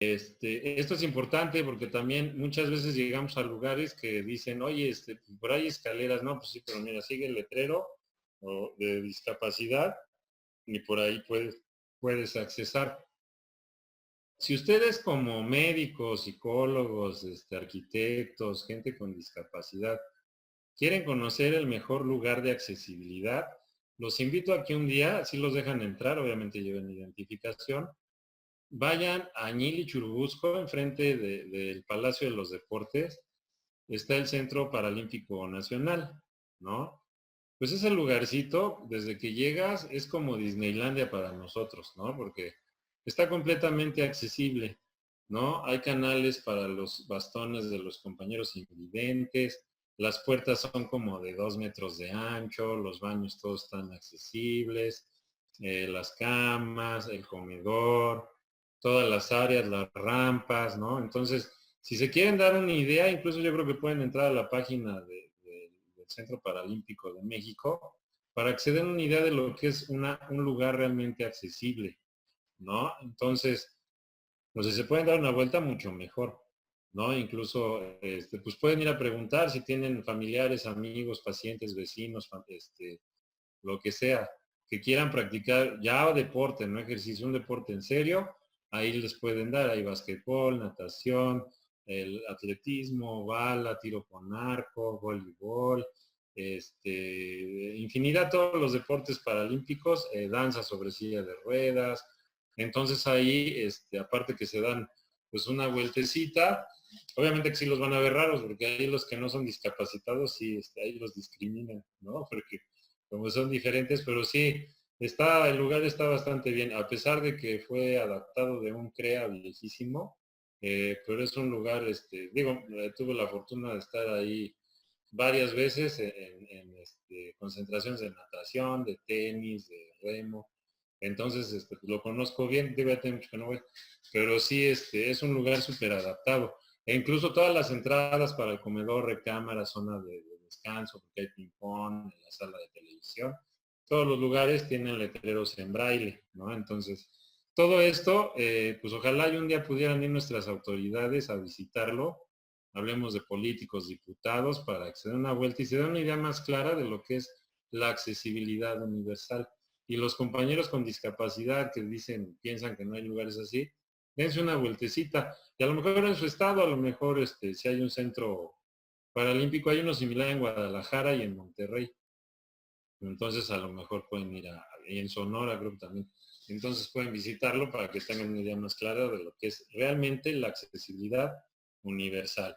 Esto es importante porque también muchas veces llegamos a lugares que dicen, oye, por ahí escaleras, no, pues sí, pero mira, sigue el letrero de discapacidad y por ahí puedes accesar. Si ustedes como médicos, psicólogos, arquitectos, gente con discapacidad, quieren conocer el mejor lugar de accesibilidad, los invito a que un día, si los dejan entrar, obviamente lleven identificación, vayan a Añil y Churubusco, enfrente del Palacio de los Deportes, está el Centro Paralímpico Nacional, ¿no? Pues ese lugarcito, desde que llegas, es como Disneylandia para nosotros, ¿no? Porque está completamente accesible, ¿no? Hay canales para los bastones de los compañeros invidentes, las puertas son como de 2 metros de ancho, los baños todos están accesibles, las camas, el comedor, todas las áreas, las rampas, ¿no? Entonces, si se quieren dar una idea, incluso yo creo que pueden entrar a la página del Centro Paralímpico de México para que se den una idea de lo que es un lugar realmente accesible, ¿no? Entonces, pues si se pueden dar una vuelta, mucho mejor, ¿no? Incluso, pues pueden ir a preguntar si tienen familiares, amigos, pacientes, vecinos, lo que sea, que quieran practicar ya deporte, no ejercicio, un deporte en serio, ahí les pueden dar, hay basquetbol, natación, el atletismo, bala, tiro con arco, voleibol, infinidad todos los deportes paralímpicos, danza sobre silla de ruedas. Entonces ahí, aparte que se dan pues una vueltecita, obviamente que sí los van a ver raros, porque ahí los que no son discapacitados, sí, ahí los discriminan, ¿no? Porque como son diferentes, pero sí, el lugar está bastante bien, a pesar de que fue adaptado de un CREA viejísimo, pero es un lugar, tuve la fortuna de estar ahí varias veces en concentraciones de natación, de tenis, de remo, entonces lo conozco bien, debe tener mucho que no voy, pero sí, es un lugar súper adaptado, e incluso todas las entradas para el comedor, recámara, zona de descanso, porque hay ping-pong, en la sala de televisión, todos los lugares tienen letreros en braille, ¿no? Entonces, todo esto, pues ojalá y un día pudieran ir nuestras autoridades a visitarlo, hablemos de políticos, diputados, para que se den una vuelta y se den una idea más clara de lo que es la accesibilidad universal. Y los compañeros con discapacidad que piensan que no hay lugares así, dense una vueltecita. Y a lo mejor en su estado, a lo mejor si hay un centro paralímpico, hay uno similar en Guadalajara y en Monterrey. Entonces a lo mejor pueden ir y en Sonora creo que también. Entonces pueden visitarlo para que tengan una idea más clara de lo que es realmente la accesibilidad universal,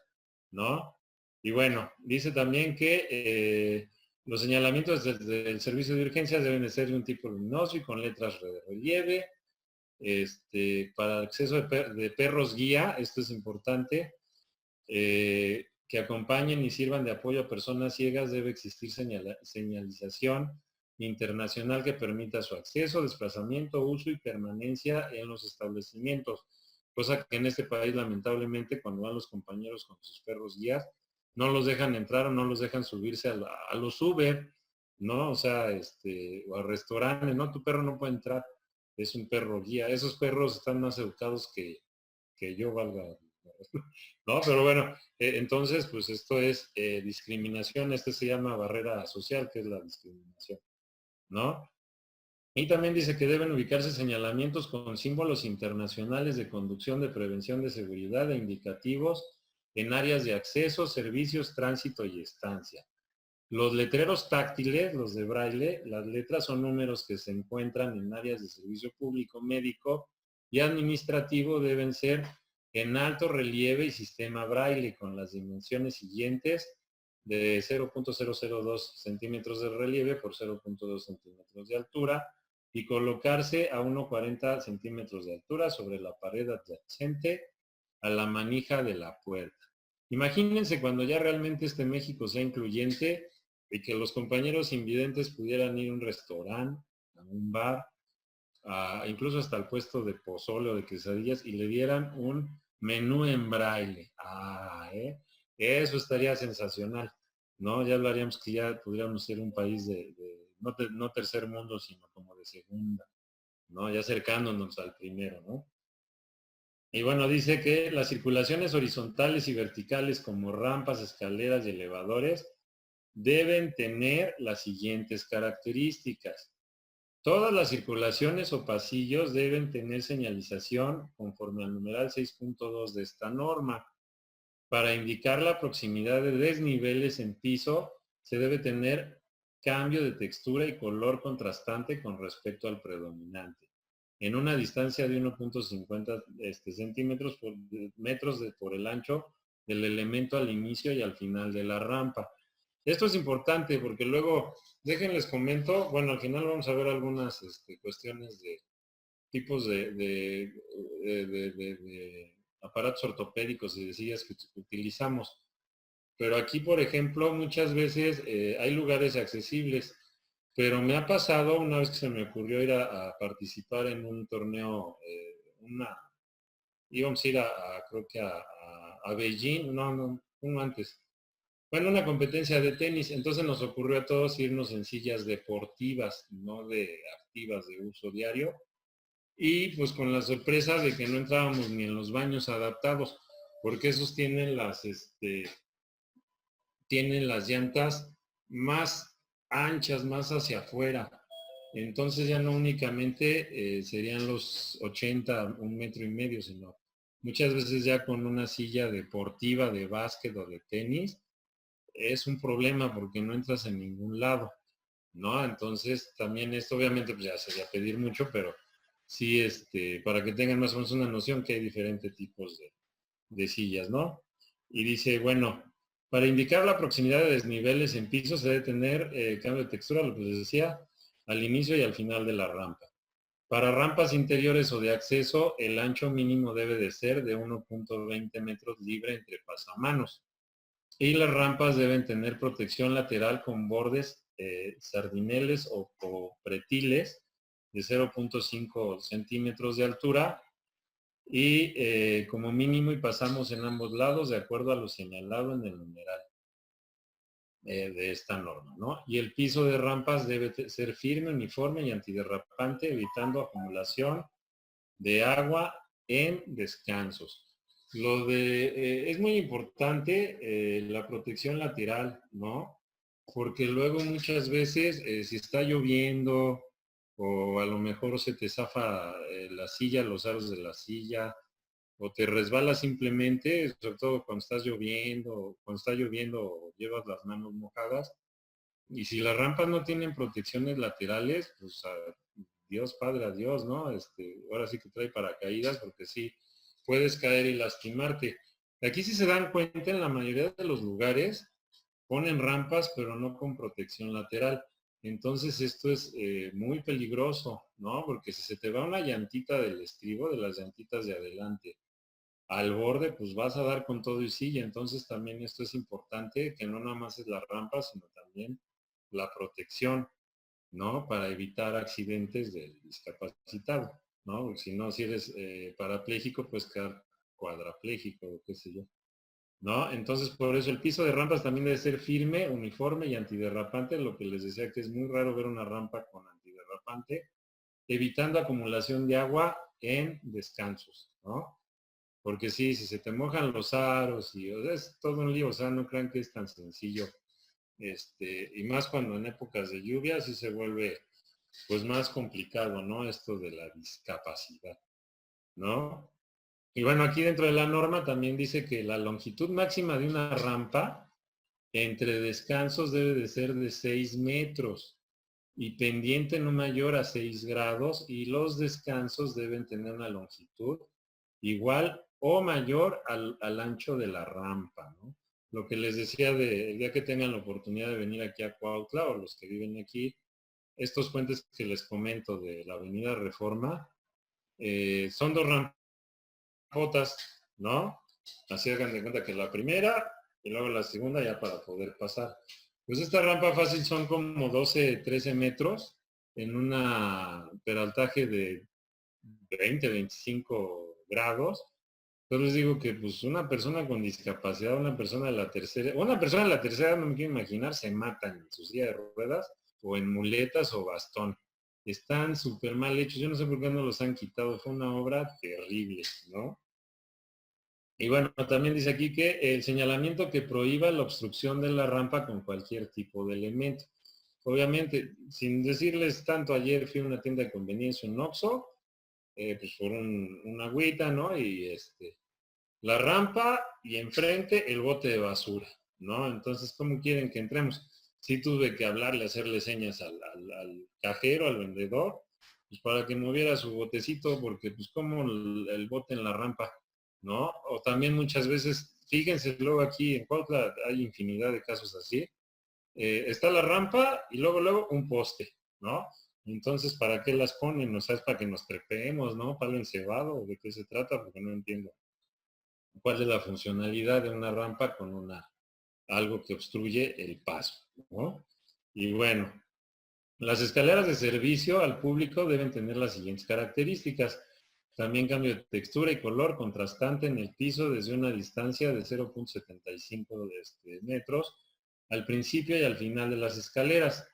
¿no? Y bueno, dice también que los señalamientos del servicio de urgencias deben de ser de un tipo luminoso y con letras de relieve. Para acceso de perros guía, esto es importante, que acompañen y sirvan de apoyo a personas ciegas, debe existir señalización internacional que permita su acceso, desplazamiento, uso y permanencia en los establecimientos. Cosa que en este país, lamentablemente, cuando van los compañeros con sus perros guías, no los dejan entrar o no los dejan subirse a los Uber, ¿no? O sea, o a restaurantes, ¿no? Tu perro no puede entrar, es un perro guía. Esos perros están más educados que yo, valga. No, pero bueno, entonces, pues esto es discriminación, se llama barrera social, que es la discriminación, ¿no? Y también dice que deben ubicarse señalamientos con símbolos internacionales de conducción, de prevención, de seguridad e indicativos en áreas de acceso, servicios, tránsito y estancia. Los letreros táctiles, los de braille, las letras son números que se encuentran en áreas de servicio público, médico y administrativo, deben ser en alto relieve y sistema braille con las dimensiones siguientes de 0.002 centímetros de relieve por 0.2 centímetros de altura y colocarse a 1,40 centímetros de altura sobre la pared adyacente a la manija de la puerta. Imagínense cuando ya realmente México sea incluyente y que los compañeros invidentes pudieran ir a un restaurante, a un bar, incluso hasta el puesto de pozole o de quesadillas y le dieran un menú en braille. Eso estaría sensacional, ¿no? Ya hablaríamos que ya podríamos ser un país no tercer mundo, sino como de segunda, ¿no? Ya acercándonos al primero, ¿no? Y bueno, dice que las circulaciones horizontales y verticales como rampas, escaleras y elevadores deben tener las siguientes características. Todas las circulaciones o pasillos deben tener señalización conforme al numeral 6.2 de esta norma. Para indicar la proximidad de desniveles en piso, se debe tener cambio de textura y color contrastante con respecto al predominante, en una distancia de 1.50 centímetros por metros por el ancho del elemento al inicio y al final de la rampa. Esto es importante porque luego, déjenles comento, bueno, al final vamos a ver algunas cuestiones de tipos de aparatos ortopédicos y de sillas que utilizamos. Pero aquí, por ejemplo, muchas veces hay lugares accesibles, pero me ha pasado una vez que se me ocurrió ir a participar en un torneo, íbamos a ir creo que a Beijing, no antes. Bueno, una competencia de tenis, entonces nos ocurrió a todos irnos en sillas deportivas, no de activas de uso diario, y pues con la sorpresa de que no entrábamos ni en los baños adaptados, porque esos tienen las llantas más anchas, más hacia afuera. Entonces ya no únicamente serían los 80, 1,5 metros, sino muchas veces ya con una silla deportiva de básquet o de tenis, es un problema porque no entras en ningún lado, ¿no? Entonces también esto obviamente pues ya sería pedir mucho, pero sí, para que tengan más o menos una noción que hay diferentes tipos de sillas, ¿no? Y dice, bueno, para indicar la proximidad de desniveles en piso se debe tener cambio de textura, lo que les decía, al inicio y al final de la rampa. Para rampas interiores o de acceso, el ancho mínimo debe de ser de 1.20 metros libre entre pasamanos. Y las rampas deben tener protección lateral con bordes sardineles o pretiles de 0.5 centímetros de altura y como mínimo y pasamos en ambos lados de acuerdo a lo señalado en el numeral de esta norma, ¿no? Y el piso de rampas debe ser firme, uniforme y antiderrapante, evitando acumulación de agua en descansos. Es muy importante la protección lateral, ¿no? Porque luego muchas veces si está lloviendo o a lo mejor se te zafa la silla, los aros de la silla, o te resbalas simplemente, sobre todo cuando está lloviendo o llevas las manos mojadas, y si las rampas no tienen protecciones laterales, pues Dios Padre, adiós, ¿no? Ahora sí que trae paracaídas porque sí, puedes caer y lastimarte. Aquí sí se dan cuenta, en la mayoría de los lugares ponen rampas, pero no con protección lateral. Entonces esto es muy peligroso, ¿no? Porque si se te va una llantita del estribo, de las llantitas de adelante, al borde, pues vas a dar con todo y silla. Entonces también esto es importante, que no nada más es la rampa, sino también la protección, ¿no? Para evitar accidentes del discapacitado, ¿no? Porque si no, si eres parapléjico, puedes quedar cuadrapléjico o qué sé yo, ¿no? Entonces, por eso el piso de rampas también debe ser firme, uniforme y antiderrapante, lo que les decía que es muy raro ver una rampa con antiderrapante, evitando acumulación de agua en descansos, ¿no? Porque sí, si se te mojan los aros y es todo un lío, o sea, no crean que es tan sencillo. Y más cuando en épocas de lluvia sí se vuelve pues más complicado, ¿no? Esto de la discapacidad, ¿no? Y bueno, aquí dentro de la norma también dice que la longitud máxima de una rampa entre descansos debe de ser de 6 metros y pendiente no mayor a 6 grados y los descansos deben tener una longitud igual o mayor al ancho de la rampa, ¿no? Lo que les decía el día que tengan la oportunidad de venir aquí a Cuautla o los que viven aquí, estos puentes que les comento de la Avenida Reforma, son dos rampotas, ¿no? Así hagan de cuenta que la primera y luego la segunda ya para poder pasar. Pues esta rampa fácil son como 12, 13 metros en una peraltaje de 20, 25 grados. Entonces les digo que pues una persona con discapacidad, una persona de la tercera no me quiero imaginar, se matan en su silla de ruedas o en muletas o bastón. Están súper mal hechos. Yo no sé por qué no los han quitado. Fue una obra terrible, ¿no? Y bueno, también dice aquí que el señalamiento que prohíba la obstrucción de la rampa con cualquier tipo de elemento. Obviamente, sin decirles tanto, ayer fui a una tienda de conveniencia, un Oxxo, pues por una agüita, ¿no? Y la rampa y enfrente el bote de basura, ¿no? Entonces, ¿cómo quieren que entremos? Sí tuve que hablarle, hacerle señas al cajero, al vendedor, pues para que moviera su botecito, porque pues como el bote en la rampa, ¿no? O también muchas veces, fíjense luego aquí en Cuautla hay infinidad de casos así, está la rampa y luego un poste, ¿no? Entonces, ¿para qué las ponen? O sea, es para que nos trepeemos, ¿no? Palo encebado, ¿o de qué se trata? Porque no entiendo cuál es la funcionalidad de una rampa con algo que obstruye el paso, ¿no? Y bueno, las escaleras de servicio al público deben tener las siguientes características. También cambio de textura y color contrastante en el piso desde una distancia de 0.75 metros al principio y al final de las escaleras.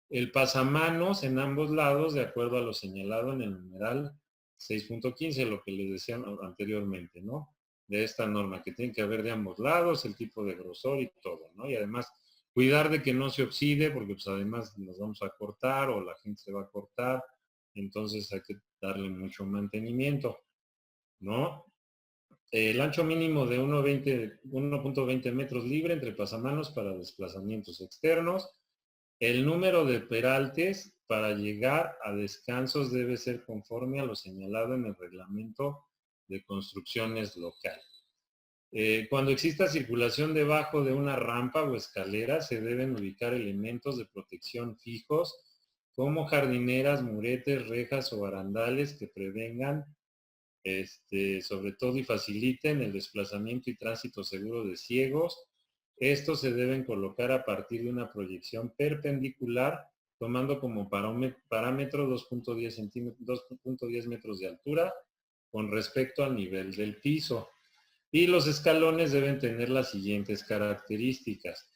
El pasamanos en ambos lados de acuerdo a lo señalado en el numeral 6.15, lo que les decía anteriormente, ¿no? De esta norma, que tiene que haber de ambos lados, el tipo de grosor y todo, ¿no? Y además, cuidar de que no se oxide, porque pues además nos vamos a cortar o la gente se va a cortar, entonces hay que darle mucho mantenimiento, ¿no? El ancho mínimo de 1.20 metros libre entre pasamanos para desplazamientos externos. El número de peraltes para llegar a descansos debe ser conforme a lo señalado en el reglamento de construcciones local. Cuando exista circulación debajo de una rampa o escalera, se deben ubicar elementos de protección fijos como jardineras, muretes, rejas o barandales que prevengan, sobre todo y faciliten el desplazamiento y tránsito seguro de ciegos. Estos se deben colocar a partir de una proyección perpendicular, tomando como parámetro 2.10 metros de altura con respecto al nivel del piso. Y los escalones deben tener las siguientes características.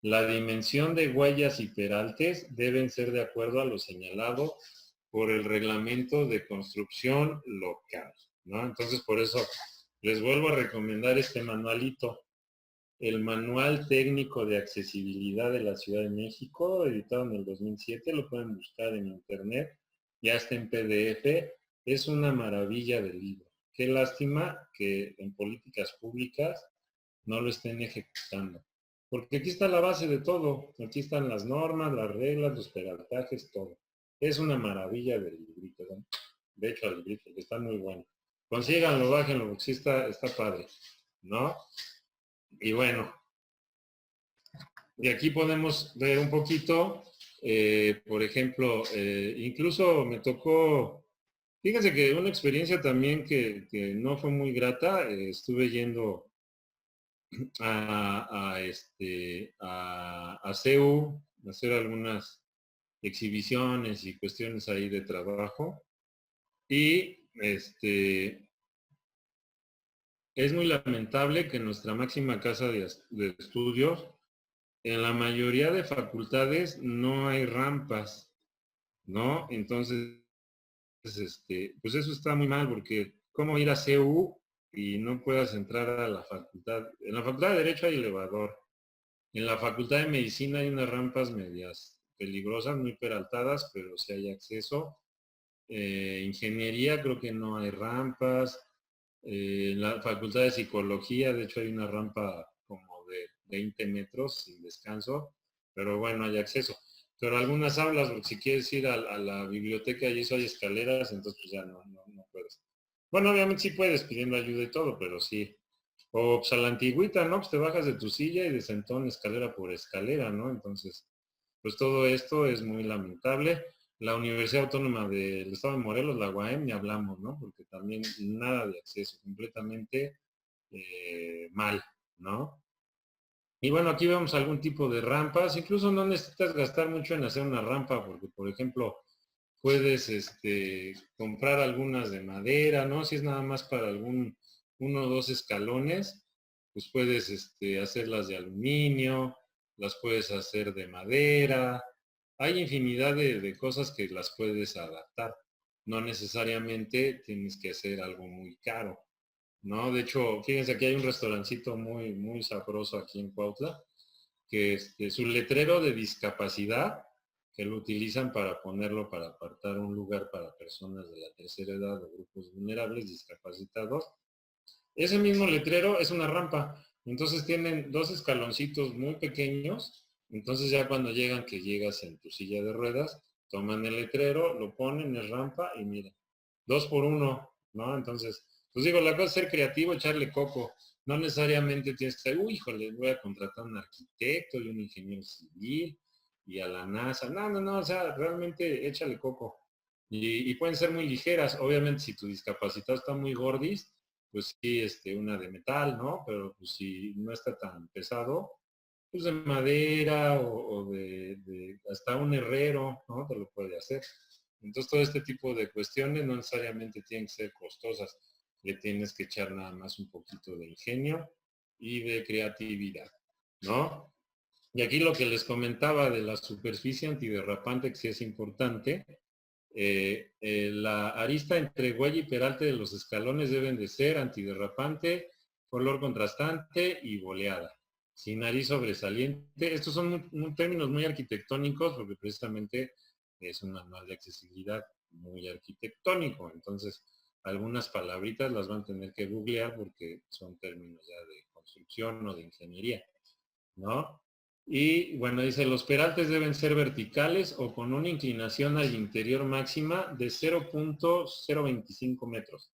La dimensión de huellas y peraltes deben ser de acuerdo a lo señalado por el reglamento de construcción local, ¿no? Entonces, por eso les vuelvo a recomendar este manualito, el Manual Técnico de Accesibilidad de la Ciudad de México, editado en el 2007, lo pueden buscar en internet, ya está en PDF, es una maravilla de libro. Qué lástima que en políticas públicas no lo estén ejecutando. Porque aquí está la base de todo. Aquí están las normas, las reglas, los peraltajes, todo. Es una maravilla del librito, ¿no? De hecho, el librito está muy bueno. Consíganlo, bájenlo, porque sí está padre, ¿no? Y bueno, de aquí podemos ver un poquito, por ejemplo, incluso me tocó, fíjense que una experiencia también que no fue muy grata, estuve yendo a CEU, a hacer algunas exhibiciones y cuestiones ahí de trabajo. Y es muy lamentable que en nuestra máxima casa de estudios, en la mayoría de facultades no hay rampas, ¿no? Entonces, pues eso está muy mal porque ¿cómo ir a CEU y no puedas entrar a la facultad? En la facultad de Derecho hay elevador. En la Facultad de Medicina hay unas rampas medias peligrosas, muy peraltadas, pero sí hay acceso. Ingeniería creo que no hay rampas. En la Facultad de Psicología, de hecho, hay una rampa como de 20 metros sin descanso, pero bueno, hay acceso. Pero algunas aulas, porque si quieres ir a la biblioteca y eso hay escaleras, entonces pues ya no puedes. Bueno, obviamente sí puedes pidiendo ayuda y todo, pero sí, o pues a la antigüita, ¿no? Pues te bajas de tu silla y de sentón escalera por escalera, ¿no? Entonces, pues todo esto es muy lamentable. La Universidad Autónoma del Estado de Morelos, la UAM, ni hablamos, ¿no? Porque también nada de acceso, completamente mal, ¿no? Y bueno, aquí vemos algún tipo de rampas. Incluso no necesitas gastar mucho en hacer una rampa, porque por ejemplo, puedes comprar algunas de madera, ¿no? Si es nada más para uno o dos escalones, pues puedes hacerlas de aluminio, las puedes hacer de madera. Hay infinidad de cosas que las puedes adaptar. No necesariamente tienes que hacer algo muy caro, ¿no? De hecho, fíjense, aquí hay un restaurancito muy, muy sabroso aquí en Cuautla, que su letrero de discapacidad, que lo utilizan para ponerlo para apartar un lugar para personas de la tercera edad o grupos vulnerables discapacitados. Ese mismo letrero es una rampa. Entonces tienen dos escaloncitos muy pequeños. Entonces ya cuando llegan, que llegas en tu silla de ruedas, toman el letrero, lo ponen en rampa y miren, 2 por 1, ¿no? Entonces, pues digo, la cosa es ser creativo, echarle coco. No necesariamente tienes que decir, uy, híjole, voy a contratar a un arquitecto y un ingeniero civil y a la NASA. No, no, no, o sea, realmente échale coco. Y pueden ser muy ligeras. Obviamente, si tu discapacitado está muy gordis, pues sí, una de metal, ¿no? Pero pues si no está tan pesado, pues de madera o de hasta un herrero, ¿no? Te lo puede hacer. Entonces todo este tipo de cuestiones no necesariamente tienen que ser costosas. Le tienes que echar nada más un poquito de ingenio y de creatividad, ¿no? Y aquí lo que les comentaba de la superficie antiderrapante, que sí es importante, la arista entre huella y peralte de los escalones deben de ser antiderrapante, color contrastante y boleada, sin nariz sobresaliente. Estos son términos muy arquitectónicos porque precisamente es un manual de accesibilidad muy arquitectónico. Entonces, algunas palabritas las van a tener que googlear porque son términos ya de construcción o de ingeniería, ¿no? Y bueno, dice, los peraltes deben ser verticales o con una inclinación al interior máxima de 0.025 metros.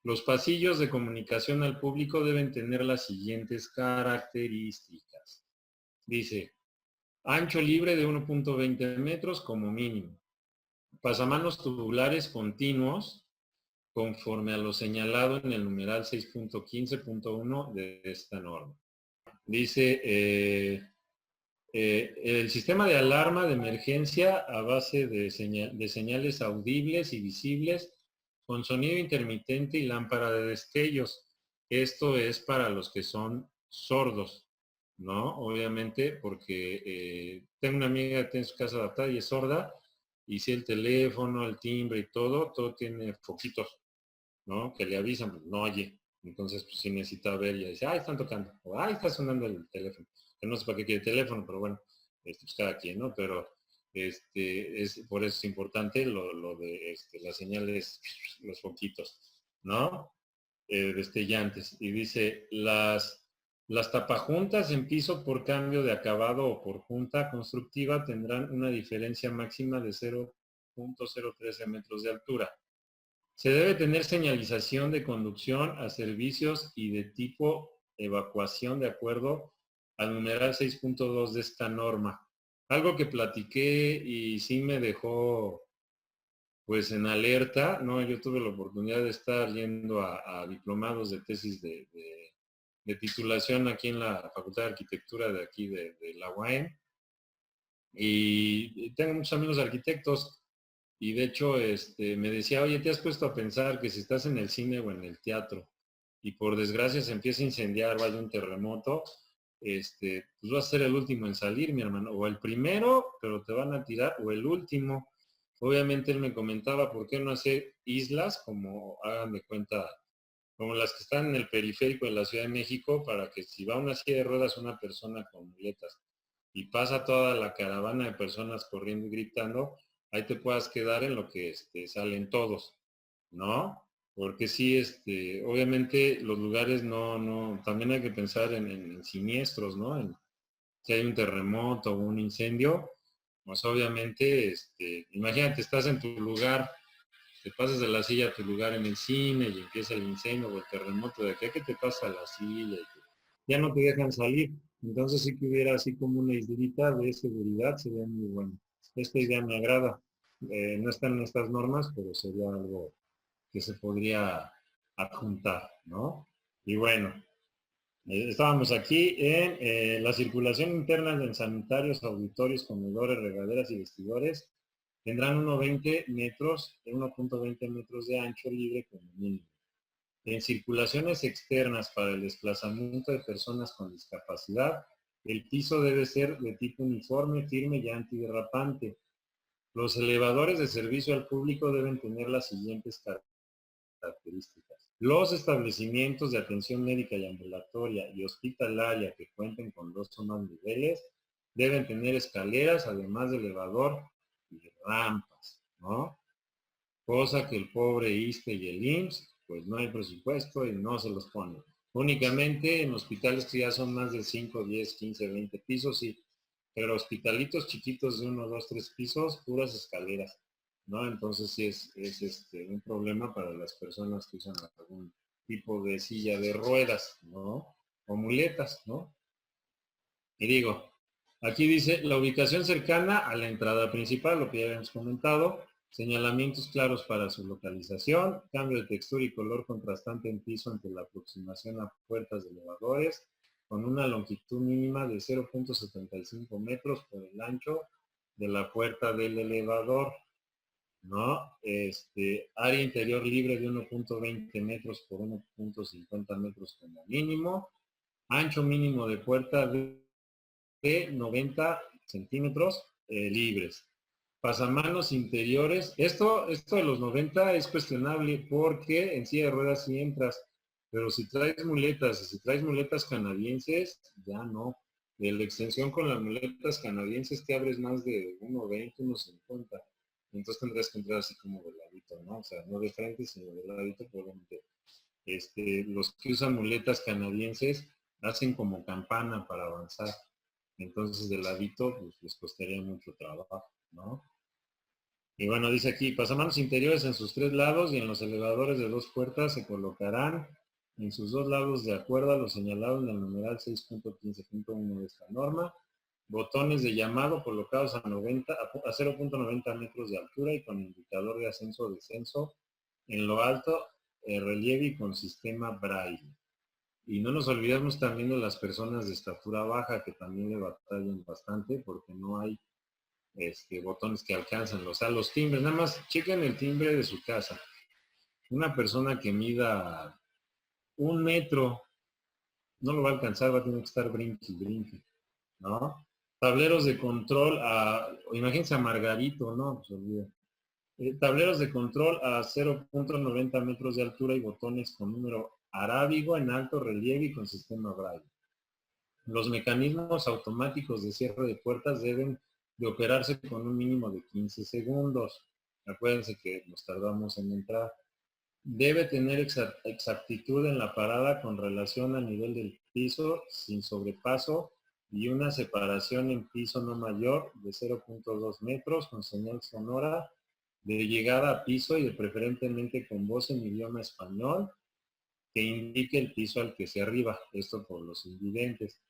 Los pasillos de comunicación al público deben tener las siguientes características. Dice, ancho libre de 1.20 metros como mínimo. Pasamanos tubulares continuos conforme a lo señalado en el numeral 6.15.1 de esta norma. Dice, el sistema de alarma de emergencia a base de señales audibles y visibles con sonido intermitente y lámpara de destellos. Esto es para los que son sordos, ¿no? Obviamente porque tengo una amiga que tiene su casa adaptada y es sorda, y si el teléfono, el timbre y todo tiene foquitos, ¿no? Que le avisan, pues no oye. Entonces, pues sí necesita ver y dice, están tocando, o está sonando el teléfono. Que no sé para qué quiere el teléfono, pero bueno, pues cada quien, ¿no? Pero por eso es importante lo de las señales, los foquitos, ¿no? Destellantes. Y dice, las tapajuntas en piso por cambio de acabado o por junta constructiva tendrán una diferencia máxima de 0.013 metros de altura. Se debe tener señalización de conducción a servicios y de tipo evacuación de acuerdo al numeral 6.2 de esta norma. Algo que platiqué y sí me dejó pues en alerta, ¿no? Yo tuve la oportunidad de estar yendo a diplomados de tesis de titulación aquí en la Facultad de Arquitectura de aquí de la UAM y tengo muchos amigos arquitectos y de hecho, me decía, oye, ¿te has puesto a pensar que si estás en el cine o en el teatro y por desgracia se empieza a incendiar o hay un terremoto, pues vas a ser el último en salir, mi hermano, o el primero, pero te van a tirar, o el último. Obviamente él me comentaba, ¿por qué no hacer islas como, hagan de cuenta, como las que están en el periférico de la Ciudad de México, para que si va una silla de ruedas una persona con muletas y pasa toda la caravana de personas corriendo y gritando, ahí te puedas quedar en lo que salen todos, ¿no? Porque sí, obviamente los lugares también hay que pensar en siniestros, ¿no? Si hay un terremoto o un incendio, pues obviamente, imagínate, estás en tu lugar, te pasas de la silla a tu lugar en el cine y empieza el incendio o el terremoto, de aquí a que te pasa la silla y ya no te dejan salir. Entonces sí que hubiera así como una islita de seguridad, sería muy bueno. Esta idea me agrada. No están en estas normas, pero sería algo que se podría adjuntar, ¿no? Y bueno, estábamos aquí en la circulación interna en sanitarios, auditorios, comedores, regaderas y vestidores tendrán 1.20 metros, 1.20 metros de ancho libre como mínimo. En circulaciones externas para el desplazamiento de personas con discapacidad, el piso debe ser de tipo uniforme, firme y antiderrapante. Los elevadores de servicio al público deben tener las siguientes características. Los establecimientos de atención médica y ambulatoria y hospitalaria que cuenten con 2 o más niveles deben tener escaleras, además de elevador y rampas, ¿no? Cosa que el pobre ISSSTE y el IMSS, pues no hay presupuesto y no se los ponen. Únicamente en hospitales que ya son más de 5, 10, 15, 20 pisos, sí, pero hospitalitos chiquitos de 1, 2, 3 pisos, puras escaleras, ¿no? Entonces sí es un problema para las personas que usan algún tipo de silla de ruedas, ¿no? O muletas, ¿no? Y digo, aquí dice la ubicación cercana a la entrada principal, lo que ya habíamos comentado, señalamientos claros para su localización, cambio de textura y color contrastante en piso ante la aproximación a puertas de elevadores, con una longitud mínima de 0.75 metros por el ancho de la puerta del elevador, ¿no? Área interior libre de 1.20 metros por 1.50 metros como mínimo, ancho mínimo de puerta de 90 centímetros libres. Pasamanos interiores. Esto de los 90 es cuestionable porque en silla de ruedas sí entras, pero si traes muletas, y si traes muletas canadienses, ya no. De la extensión con las muletas canadienses te abres más de 1.20, 1.50. Entonces tendrás que entrar así como de ladito, ¿no? O sea, no de frente, sino de ladito, probablemente. Los que usan muletas canadienses hacen como campana para avanzar. Entonces, de ladito, pues les costaría mucho trabajo, ¿no? Y bueno, dice aquí, pasamanos interiores en sus 3 lados y en los elevadores de 2 puertas se colocarán en sus 2 lados de acuerdo a lo señalado en el numeral 6.15.1 de esta norma. Botones de llamado colocados a 0.90 metros de altura y con indicador de ascenso o descenso en lo alto, relieve y con sistema braille. Y no nos olvidemos también de las personas de estatura baja que también le batallan bastante porque no hay botones que alcanzan. O sea, los timbres, nada más chequen el timbre de su casa. Una persona que mida 1 metro no lo va a alcanzar, va a tener que estar brinque y brinque, ¿no? Tableros de control imagínense a Margarito, ¿no? Pues olvida. Tableros de control a 0.90 metros de altura y botones con número arábigo en alto relieve y con sistema braille. Los mecanismos automáticos de cierre de puertas deben de operarse con un mínimo de 15 segundos. Acuérdense que nos tardamos en entrar. Debe tener exactitud en la parada con relación al nivel del piso sin sobrepaso y una separación en piso no mayor de 0.2 metros con señal sonora de llegada a piso y de preferentemente con voz en idioma español que indique el piso al que se arriba. Esto por los invidentes.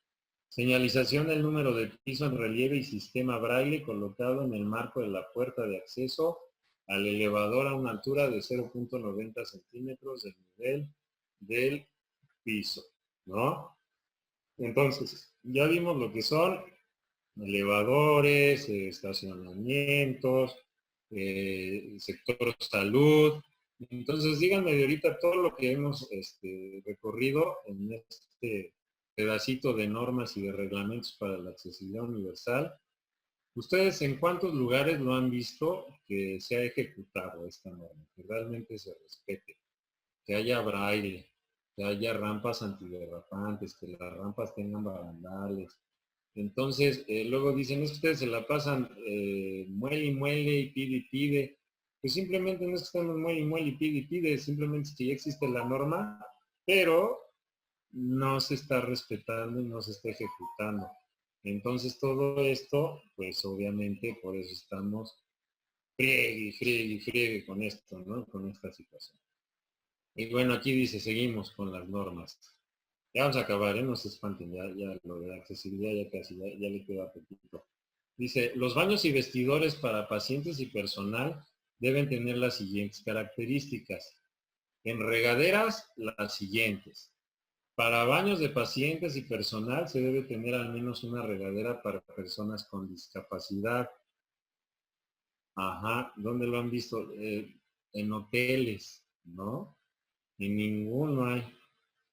Señalización del número de piso en relieve y sistema braille colocado en el marco de la puerta de acceso al elevador a una altura de 0.90 centímetros del nivel del piso, ¿no? Entonces, ya vimos lo que son elevadores, estacionamientos, sector salud. Entonces, díganme de ahorita todo lo que hemos recorrido en este pedacito de normas y de reglamentos para la accesibilidad universal. ¿Ustedes en cuántos lugares lo han visto que se ha ejecutado esta norma? Que realmente se respete, que haya braille, que haya rampas antiderrapantes, que las rampas tengan barandales. Entonces, luego dicen, es que ustedes se la pasan muele y muele y pide. Pues simplemente no es que estemos muele y pide, simplemente es que ya existe la norma, pero no se está respetando y no se está ejecutando. Entonces todo esto, pues obviamente por eso estamos friegue con esto, ¿no? Con esta situación. Y bueno, aquí dice, seguimos con las normas. Ya vamos a acabar, ¿eh? No se espanten, ya lo de accesibilidad ya casi, ya le queda poquito. Dice, los baños y vestidores para pacientes y personal deben tener las siguientes características. En regaderas, las siguientes. Para baños de pacientes y personal se debe tener al menos una regadera para personas con discapacidad. Ajá, ¿dónde lo han visto? En hoteles, ¿no? En ninguno hay.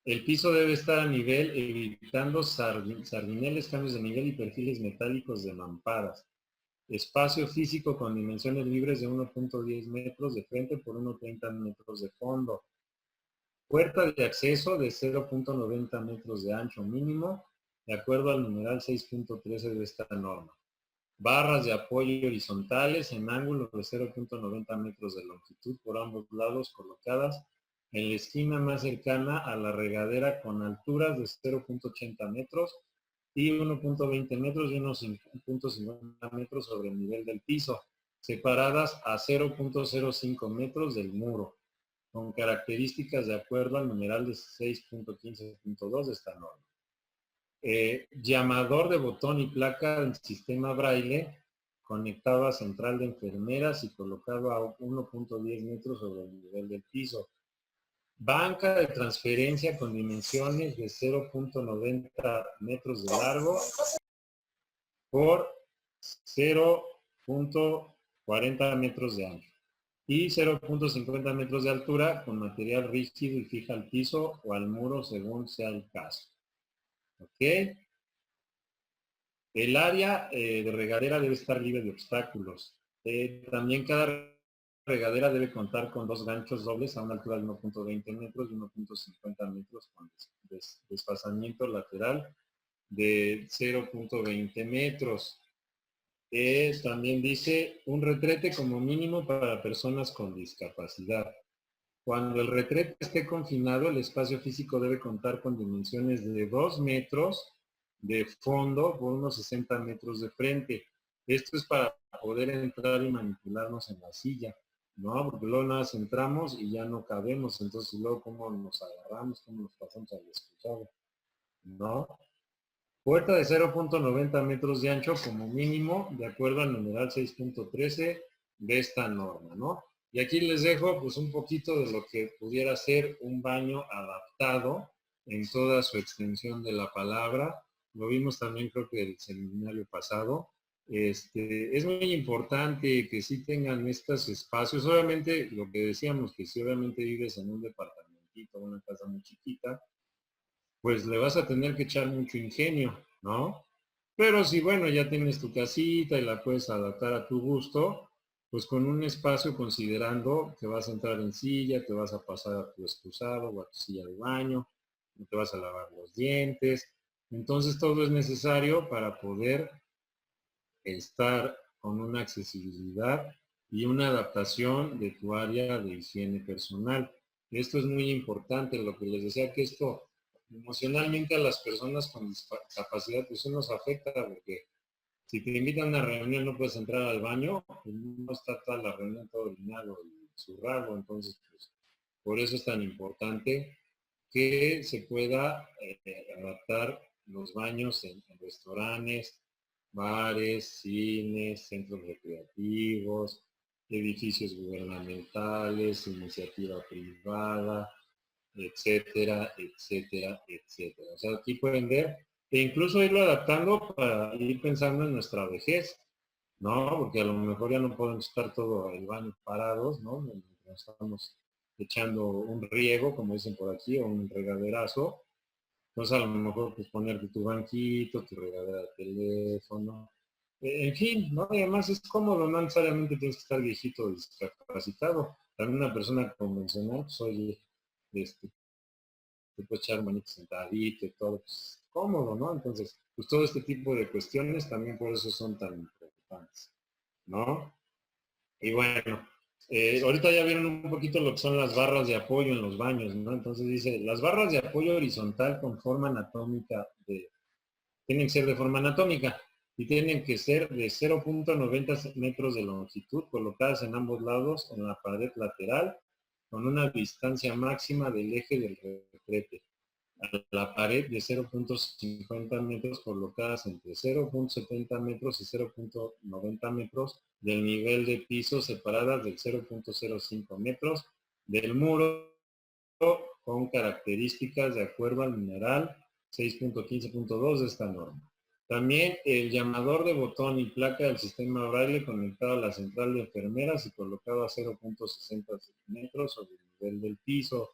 El piso debe estar a nivel, evitando sardineles, cambios de nivel y perfiles metálicos de mamparas. Espacio físico con dimensiones libres de 1.10 metros de frente por 1.30 metros de fondo. Puerta de acceso de 0.90 metros de ancho mínimo, de acuerdo al numeral 6.13 de esta norma. Barras de apoyo horizontales en ángulo de 0.90 metros de longitud por ambos lados colocadas en la esquina más cercana a la regadera con alturas de 0.80 metros y 1.20 metros y unos 1.50 metros sobre el nivel del piso, separadas a 0.05 metros del muro, con características de acuerdo al numeral de 6.15.2 de esta norma. Llamador de botón y placa del sistema braille conectado a central de enfermeras y colocado a 1.10 metros sobre el nivel del piso. Banca de transferencia con dimensiones de 0.90 metros de largo por 0.40 metros de ancho y 0.50 metros de altura con material rígido y fija al piso o al muro según sea el caso. ¿Ok? El área de regadera debe estar libre de obstáculos. También cada regadera debe contar con 2 ganchos dobles a una altura de 1.20 metros y 1.50 metros con desfasamiento lateral de 0.20 metros. También dice un retrete como mínimo para personas con discapacidad. Cuando el retrete esté confinado, el espacio físico debe contar con dimensiones de 2 metros de fondo por unos 60 metros de frente. Esto es para poder entrar y manipularnos en la silla, ¿no? Porque luego nada más entramos y ya no cabemos, entonces luego cómo nos agarramos, cómo nos pasamos al excusado, ¿no? Puerta de 0.90 metros de ancho como mínimo, de acuerdo al numeral 6.13 de esta norma, ¿no? Y aquí les dejo pues un poquito de lo que pudiera ser un baño adaptado en toda su extensión de la palabra. Lo vimos también creo que el seminario pasado. Es muy importante que sí tengan estos espacios. Obviamente, lo que decíamos, que si obviamente vives en un departamentito, una casa muy chiquita, pues le vas a tener que echar mucho ingenio, ¿no? Pero si, bueno, ya tienes tu casita y la puedes adaptar a tu gusto, pues con un espacio considerando que vas a entrar en silla, te vas a pasar a tu excusado o a tu silla de baño, te vas a lavar los dientes. Entonces todo es necesario para poder estar con una accesibilidad y una adaptación de tu área de higiene personal. Esto es muy importante, lo que les decía, que esto emocionalmente a las personas con discapacidad pues eso nos afecta, porque si te invitan a una reunión no puedes entrar al baño, pues no está toda la reunión todo orinado y zurrado. Entonces pues por eso es tan importante que se pueda adaptar los baños en restaurantes, bares, cines, centros recreativos, edificios gubernamentales, iniciativa privada, etcétera, etcétera, etcétera. O sea, aquí pueden ver e incluso irlo adaptando para ir pensando en nuestra vejez, ¿no? Porque a lo mejor ya no podemos estar todo el baño parados, ¿no? Estamos echando un riego, como dicen por aquí, o un regaderazo. Entonces a lo mejor pues ponerte tu banquito, tu regadera de teléfono, en fin, ¿no? Y además es cómodo, no necesariamente tienes que estar viejito o discapacitado. También una persona convencional, pues oye, te puedes echar manito sentadito y todo, pues cómodo, ¿no? Entonces, pues todo este tipo de cuestiones también por eso son tan preocupantes, ¿no? Y bueno, ahorita ya vieron un poquito lo que son las barras de apoyo en los baños, ¿no? Entonces dice, las barras de apoyo horizontal con forma anatómica tienen que ser de forma anatómica y tienen que ser de 0.90 metros de longitud, colocadas en ambos lados en la pared lateral, con una distancia máxima del eje del retrete a la pared de 0.50 metros, colocadas entre 0.70 metros y 0.90 metros del nivel de piso, separadas del 0.05 metros del muro, con características de acuerdo al numeral 6.15.2 de esta norma. También el llamador de botón y placa del sistema braille conectado a la central de enfermeras y colocado a 0.60 metros sobre el nivel del piso.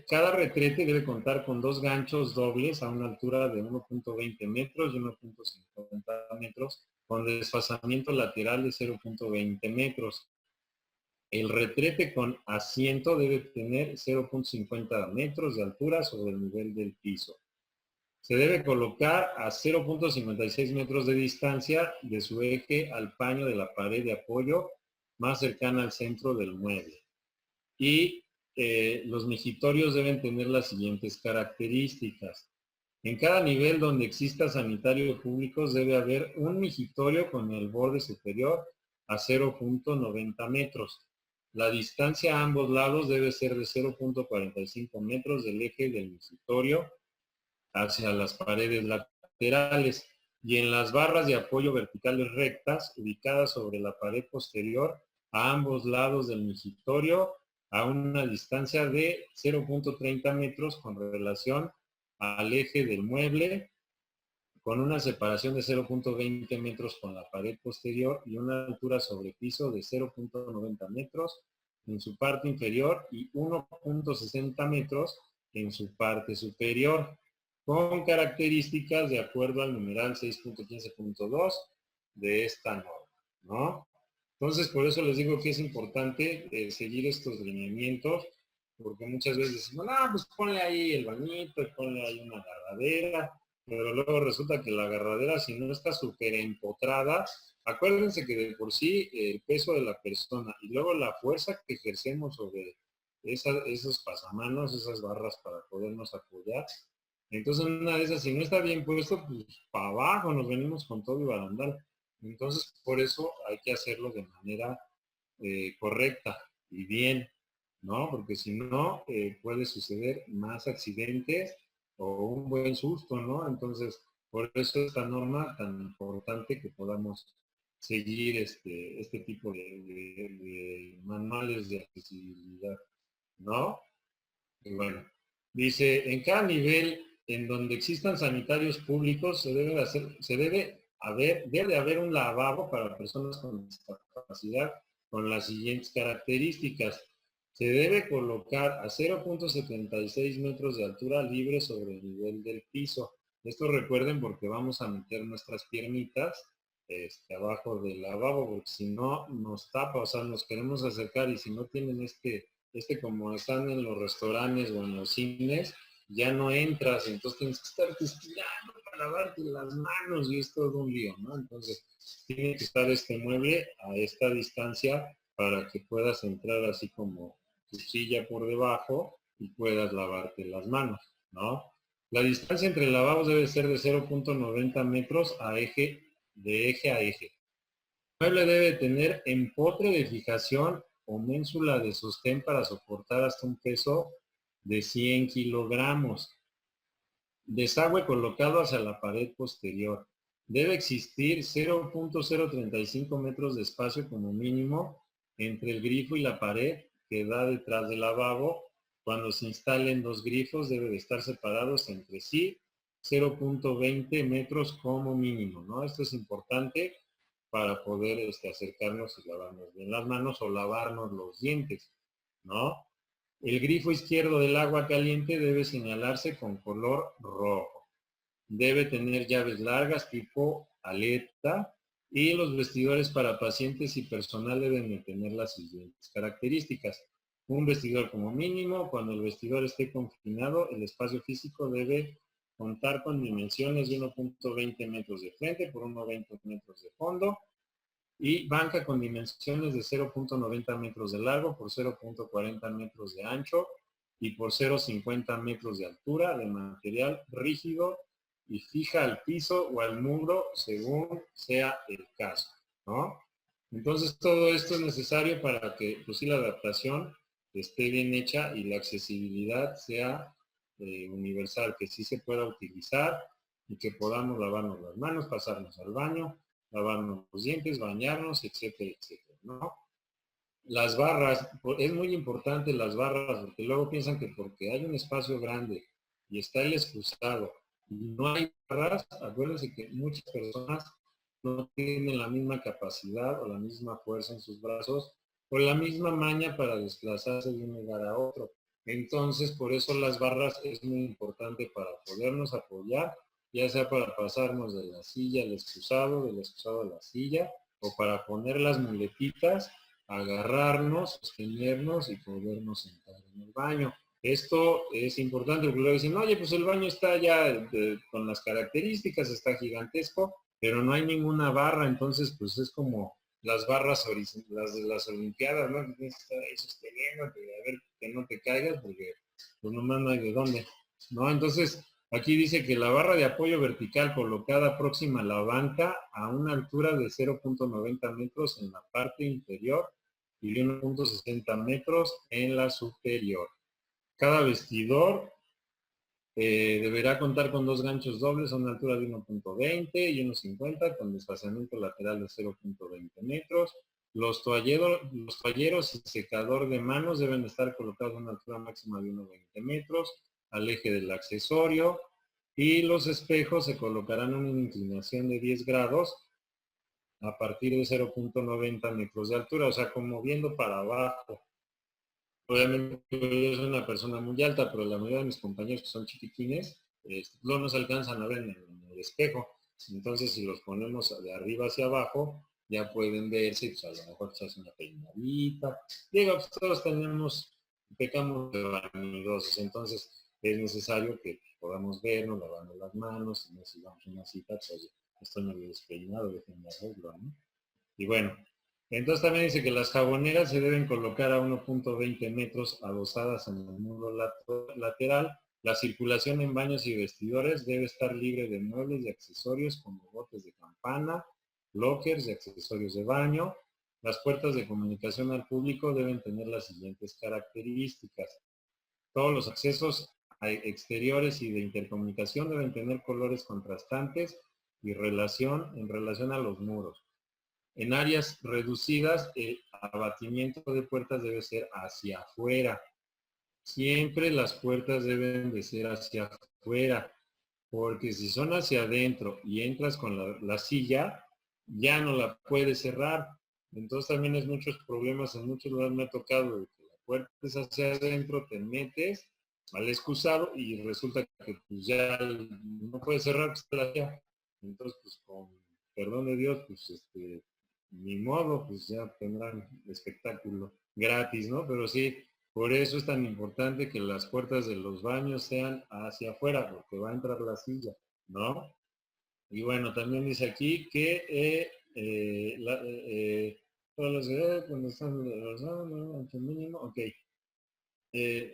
Cada retrete debe contar con 2 ganchos dobles a una altura de 1.20 metros y 1.50 metros con desfasamiento lateral de 0.20 metros. El retrete con asiento debe tener 0.50 metros de altura sobre el nivel del piso. Se debe colocar a 0.56 metros de distancia de su eje al paño de la pared de apoyo más cercana al centro del mueble. Y los migitorios deben tener las siguientes características. En cada nivel donde exista sanitarios públicos debe haber un migitorio con el borde superior a 0.90 metros. La distancia a ambos lados debe ser de 0.45 metros del eje del migitorio hacia las paredes laterales y en las barras de apoyo verticales rectas ubicadas sobre la pared posterior a ambos lados del migitorio a una distancia de 0.30 metros con relación al eje del mueble, con una separación de 0.20 metros con la pared posterior y una altura sobre piso de 0.90 metros en su parte inferior y 1.60 metros en su parte superior, con características de acuerdo al numeral 6.15.2 de esta norma, ¿no? Entonces, por eso les digo que es importante seguir estos lineamientos, porque muchas veces decimos, ah, pues ponle ahí el bañito y ponle ahí una agarradera, pero luego resulta que la agarradera, si no está súper empotrada, acuérdense que de por sí el peso de la persona y luego la fuerza que ejercemos sobre esos pasamanos, esas barras para podernos apoyar, entonces una de esas, si no está bien puesto, pues para abajo nos venimos con todo y barandal. Entonces, por eso hay que hacerlo de manera correcta y bien, ¿no? Porque si no, puede suceder más accidentes o un buen susto, ¿no? Entonces, por eso esta norma tan importante que podamos seguir este tipo de manuales de accesibilidad, ¿no? Y bueno, dice, en cada nivel en donde existan sanitarios públicos debe haber un lavabo para personas con discapacidad con las siguientes características. Se debe colocar a 0.76 metros de altura libre sobre el nivel del piso. Esto recuerden porque vamos a meter nuestras piernitas abajo del lavabo, porque si no nos tapa, o sea, nos queremos acercar y si no tienen como están en los restaurantes o en los cines, ya no entras, entonces tienes que estarte estirando para lavarte las manos y es todo un lío, ¿no? Entonces, tiene que estar este mueble a esta distancia para que puedas entrar así como tu silla por debajo y puedas lavarte las manos, ¿no? La distancia entre lavabos debe ser de 0.90 metros de eje a eje. El mueble debe tener empotre de fijación o ménsula de sostén para soportar hasta un peso de 100 kilogramos. Desagüe colocado hacia la pared posterior. Debe existir 0.035 metros de espacio como mínimo entre el grifo y la pared que da detrás del lavabo. Cuando se instalen dos grifos debe de estar separados entre sí 0.20 metros como mínimo, ¿no? Esto es importante para poder acercarnos y lavarnos bien las manos o lavarnos los dientes, ¿no? El grifo izquierdo del agua caliente debe señalarse con color rojo. Debe tener llaves largas tipo aleta y los vestidores para pacientes y personal deben de tener las siguientes características. Un vestidor como mínimo, cuando el vestidor esté confinado, el espacio físico debe contar con dimensiones de 1.20 metros de frente por 1.20 metros de fondo y banca con dimensiones de 0.90 metros de largo por 0.40 metros de ancho y por 0.50 metros de altura de material rígido y fija al piso o al muro según sea el caso, ¿no? Entonces todo esto es necesario para que pues sí la adaptación esté bien hecha y la accesibilidad sea universal, que sí se pueda utilizar y que podamos lavarnos las manos, pasarnos al baño, lavarnos los dientes, bañarnos, etcétera, etcétera, ¿no? Las barras, es muy importante las barras, porque luego piensan que porque hay un espacio grande y está el excusado y no hay barras, acuérdense que muchas personas no tienen la misma capacidad o la misma fuerza en sus brazos o la misma maña para desplazarse de un lugar a otro. Entonces, por eso las barras es muy importante para podernos apoyar, ya sea para pasarnos de la silla al excusado, del excusado a la silla, o para poner las muletitas agarrarnos, sostenernos y podernos sentar en el baño. Esto es importante porque luego dicen, oye, pues el baño está ya con las características, está gigantesco, pero no hay ninguna barra, entonces pues es como las barras, las de las Olimpiadas, ¿no? Que tienes que estar ahí sosteniéndote, a ver que no te caigas, porque pues nomás no hay de dónde, ¿no? Entonces, aquí dice que la barra de apoyo vertical colocada próxima a la banca a una altura de 0.90 metros en la parte inferior y de 1.60 metros en la superior. Cada vestidor deberá contar con dos ganchos dobles a una altura de 1.20 y 1.50 con desplazamiento lateral de 0.20 metros. Los toalleros y secador de manos deben estar colocados a una altura máxima de 1.20 metros al eje del accesorio y los espejos se colocarán en una inclinación de 10 grados a partir de 0.90 metros de altura, o sea, como viendo para abajo. Obviamente yo soy una persona muy alta, pero la mayoría de mis compañeros que son chiquitines, no nos alcanzan a ver en el espejo. Entonces, si los ponemos de arriba hacia abajo, ya pueden verse, pues a lo mejor se hace una peinadita. Digo, pues todos pecamos de vanidosos, entonces es necesario que podamos vernos, lavando las manos, y si vamos a una cita, pues estoy medio despeinado, déjenme arreglo, ¿no? Y bueno, entonces también dice que las jaboneras se deben colocar a 1.20 metros adosadas en el muro lateral. La circulación en baños y vestidores debe estar libre de muebles y accesorios como botes de campana, lockers y accesorios de baño. Las puertas de comunicación al público deben tener las siguientes características. Todos los accesos exteriores y de intercomunicación deben tener colores contrastantes y en relación a los muros. En áreas reducidas, el abatimiento de puertas debe ser hacia afuera. Siempre las puertas deben de ser hacia afuera, porque si son hacia adentro y entras con la silla, ya no la puedes cerrar. Entonces también es muchos problemas, en muchos lugares me ha tocado de que la puerta es hacia adentro, te metes al excusado y resulta que pues ya no puedes cerrar, pues está la silla. Entonces, pues con perdón de Dios, pues ni modo, pues ya tendrán espectáculo gratis, ¿no? Pero sí, por eso es tan importante que las puertas de los baños sean hacia afuera, porque va a entrar la silla, ¿no? Y bueno, también dice aquí que todos los cuando están mínimo, ok.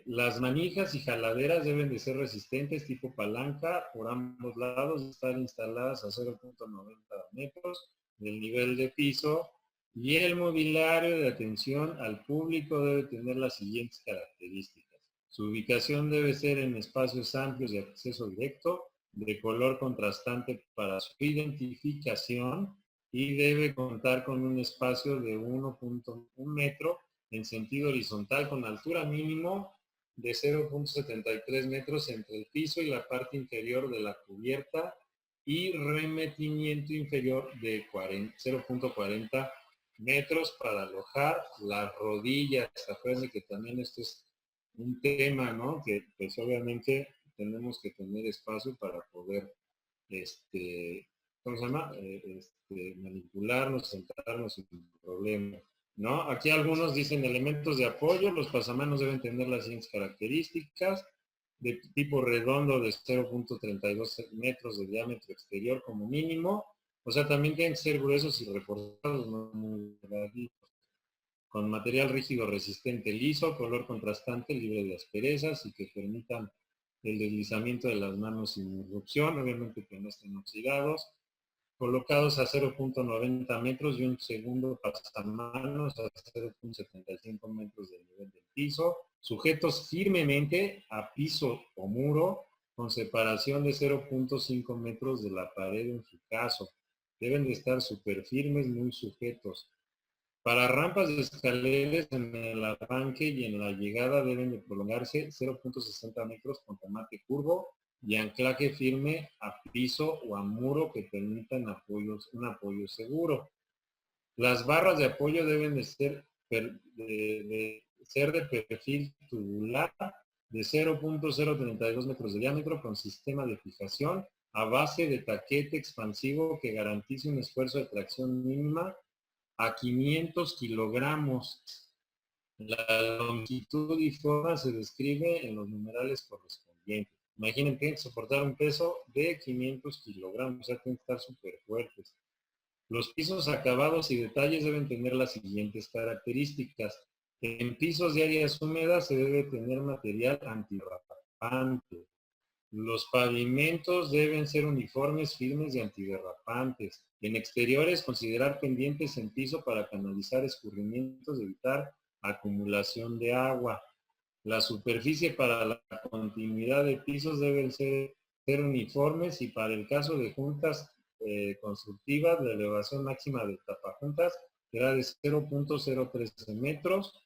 Las manijas y jaladeras deben de ser resistentes, tipo palanca, por ambos lados, estar instaladas a 0.90 metros del nivel de piso, y el mobiliario de atención al público debe tener las siguientes características. Su ubicación debe ser en espacios amplios de acceso directo, de color contrastante para su identificación, y debe contar con un espacio de 1.1 metro en sentido horizontal con altura mínimo de 0.73 metros entre el piso y la parte inferior de la cubierta y remetimiento inferior de 0.40 metros para alojar las rodillas. Acuérdense que también esto es un tema, ¿no? Que pues obviamente tenemos que tener espacio para poder, ¿cómo se llama? Manipularnos, sentarnos sin problema. ¿No? Aquí algunos dicen elementos de apoyo, los pasamanos deben tener las siguientes características, de tipo redondo de 0.32 metros de diámetro exterior como mínimo, o sea, también tienen que ser gruesos y reforzados, no muy delgaditos, con material rígido resistente liso, color contrastante, libre de asperezas y que permitan el deslizamiento de las manos sin irrupción, obviamente que no estén oxidados, colocados a 0.90 metros y un segundo pasamanos a 0.75 metros del nivel del piso, sujetos firmemente a piso o muro con separación de 0.5 metros de la pared en su caso. Deben de estar súper firmes, muy sujetos. Para rampas de escaleras en el arranque y en la llegada deben de prolongarse 0.60 metros con remate curvo y anclaje firme a piso o a muro que permitan un apoyo seguro. Las barras de apoyo deben de ser de perfil tubular de 0.032 metros de diámetro con sistema de fijación a base de taquete expansivo que garantice un esfuerzo de tracción mínima a 500 kilogramos. La longitud y forma se describe en los numerales correspondientes. Imagínense soportar un peso de 500 kilogramos, o sea, tienen que estar súper fuertes. Los pisos acabados y detalles deben tener las siguientes características. En pisos de áreas húmedas se debe tener material antiderrapante. Los pavimentos deben ser uniformes, firmes y antiderrapantes. En exteriores, considerar pendientes en piso para canalizar escurrimientos y evitar acumulación de agua. La superficie para la continuidad de pisos deben ser uniformes y para el caso de juntas constructivas, la elevación máxima del tapajuntas será de 0.013 metros.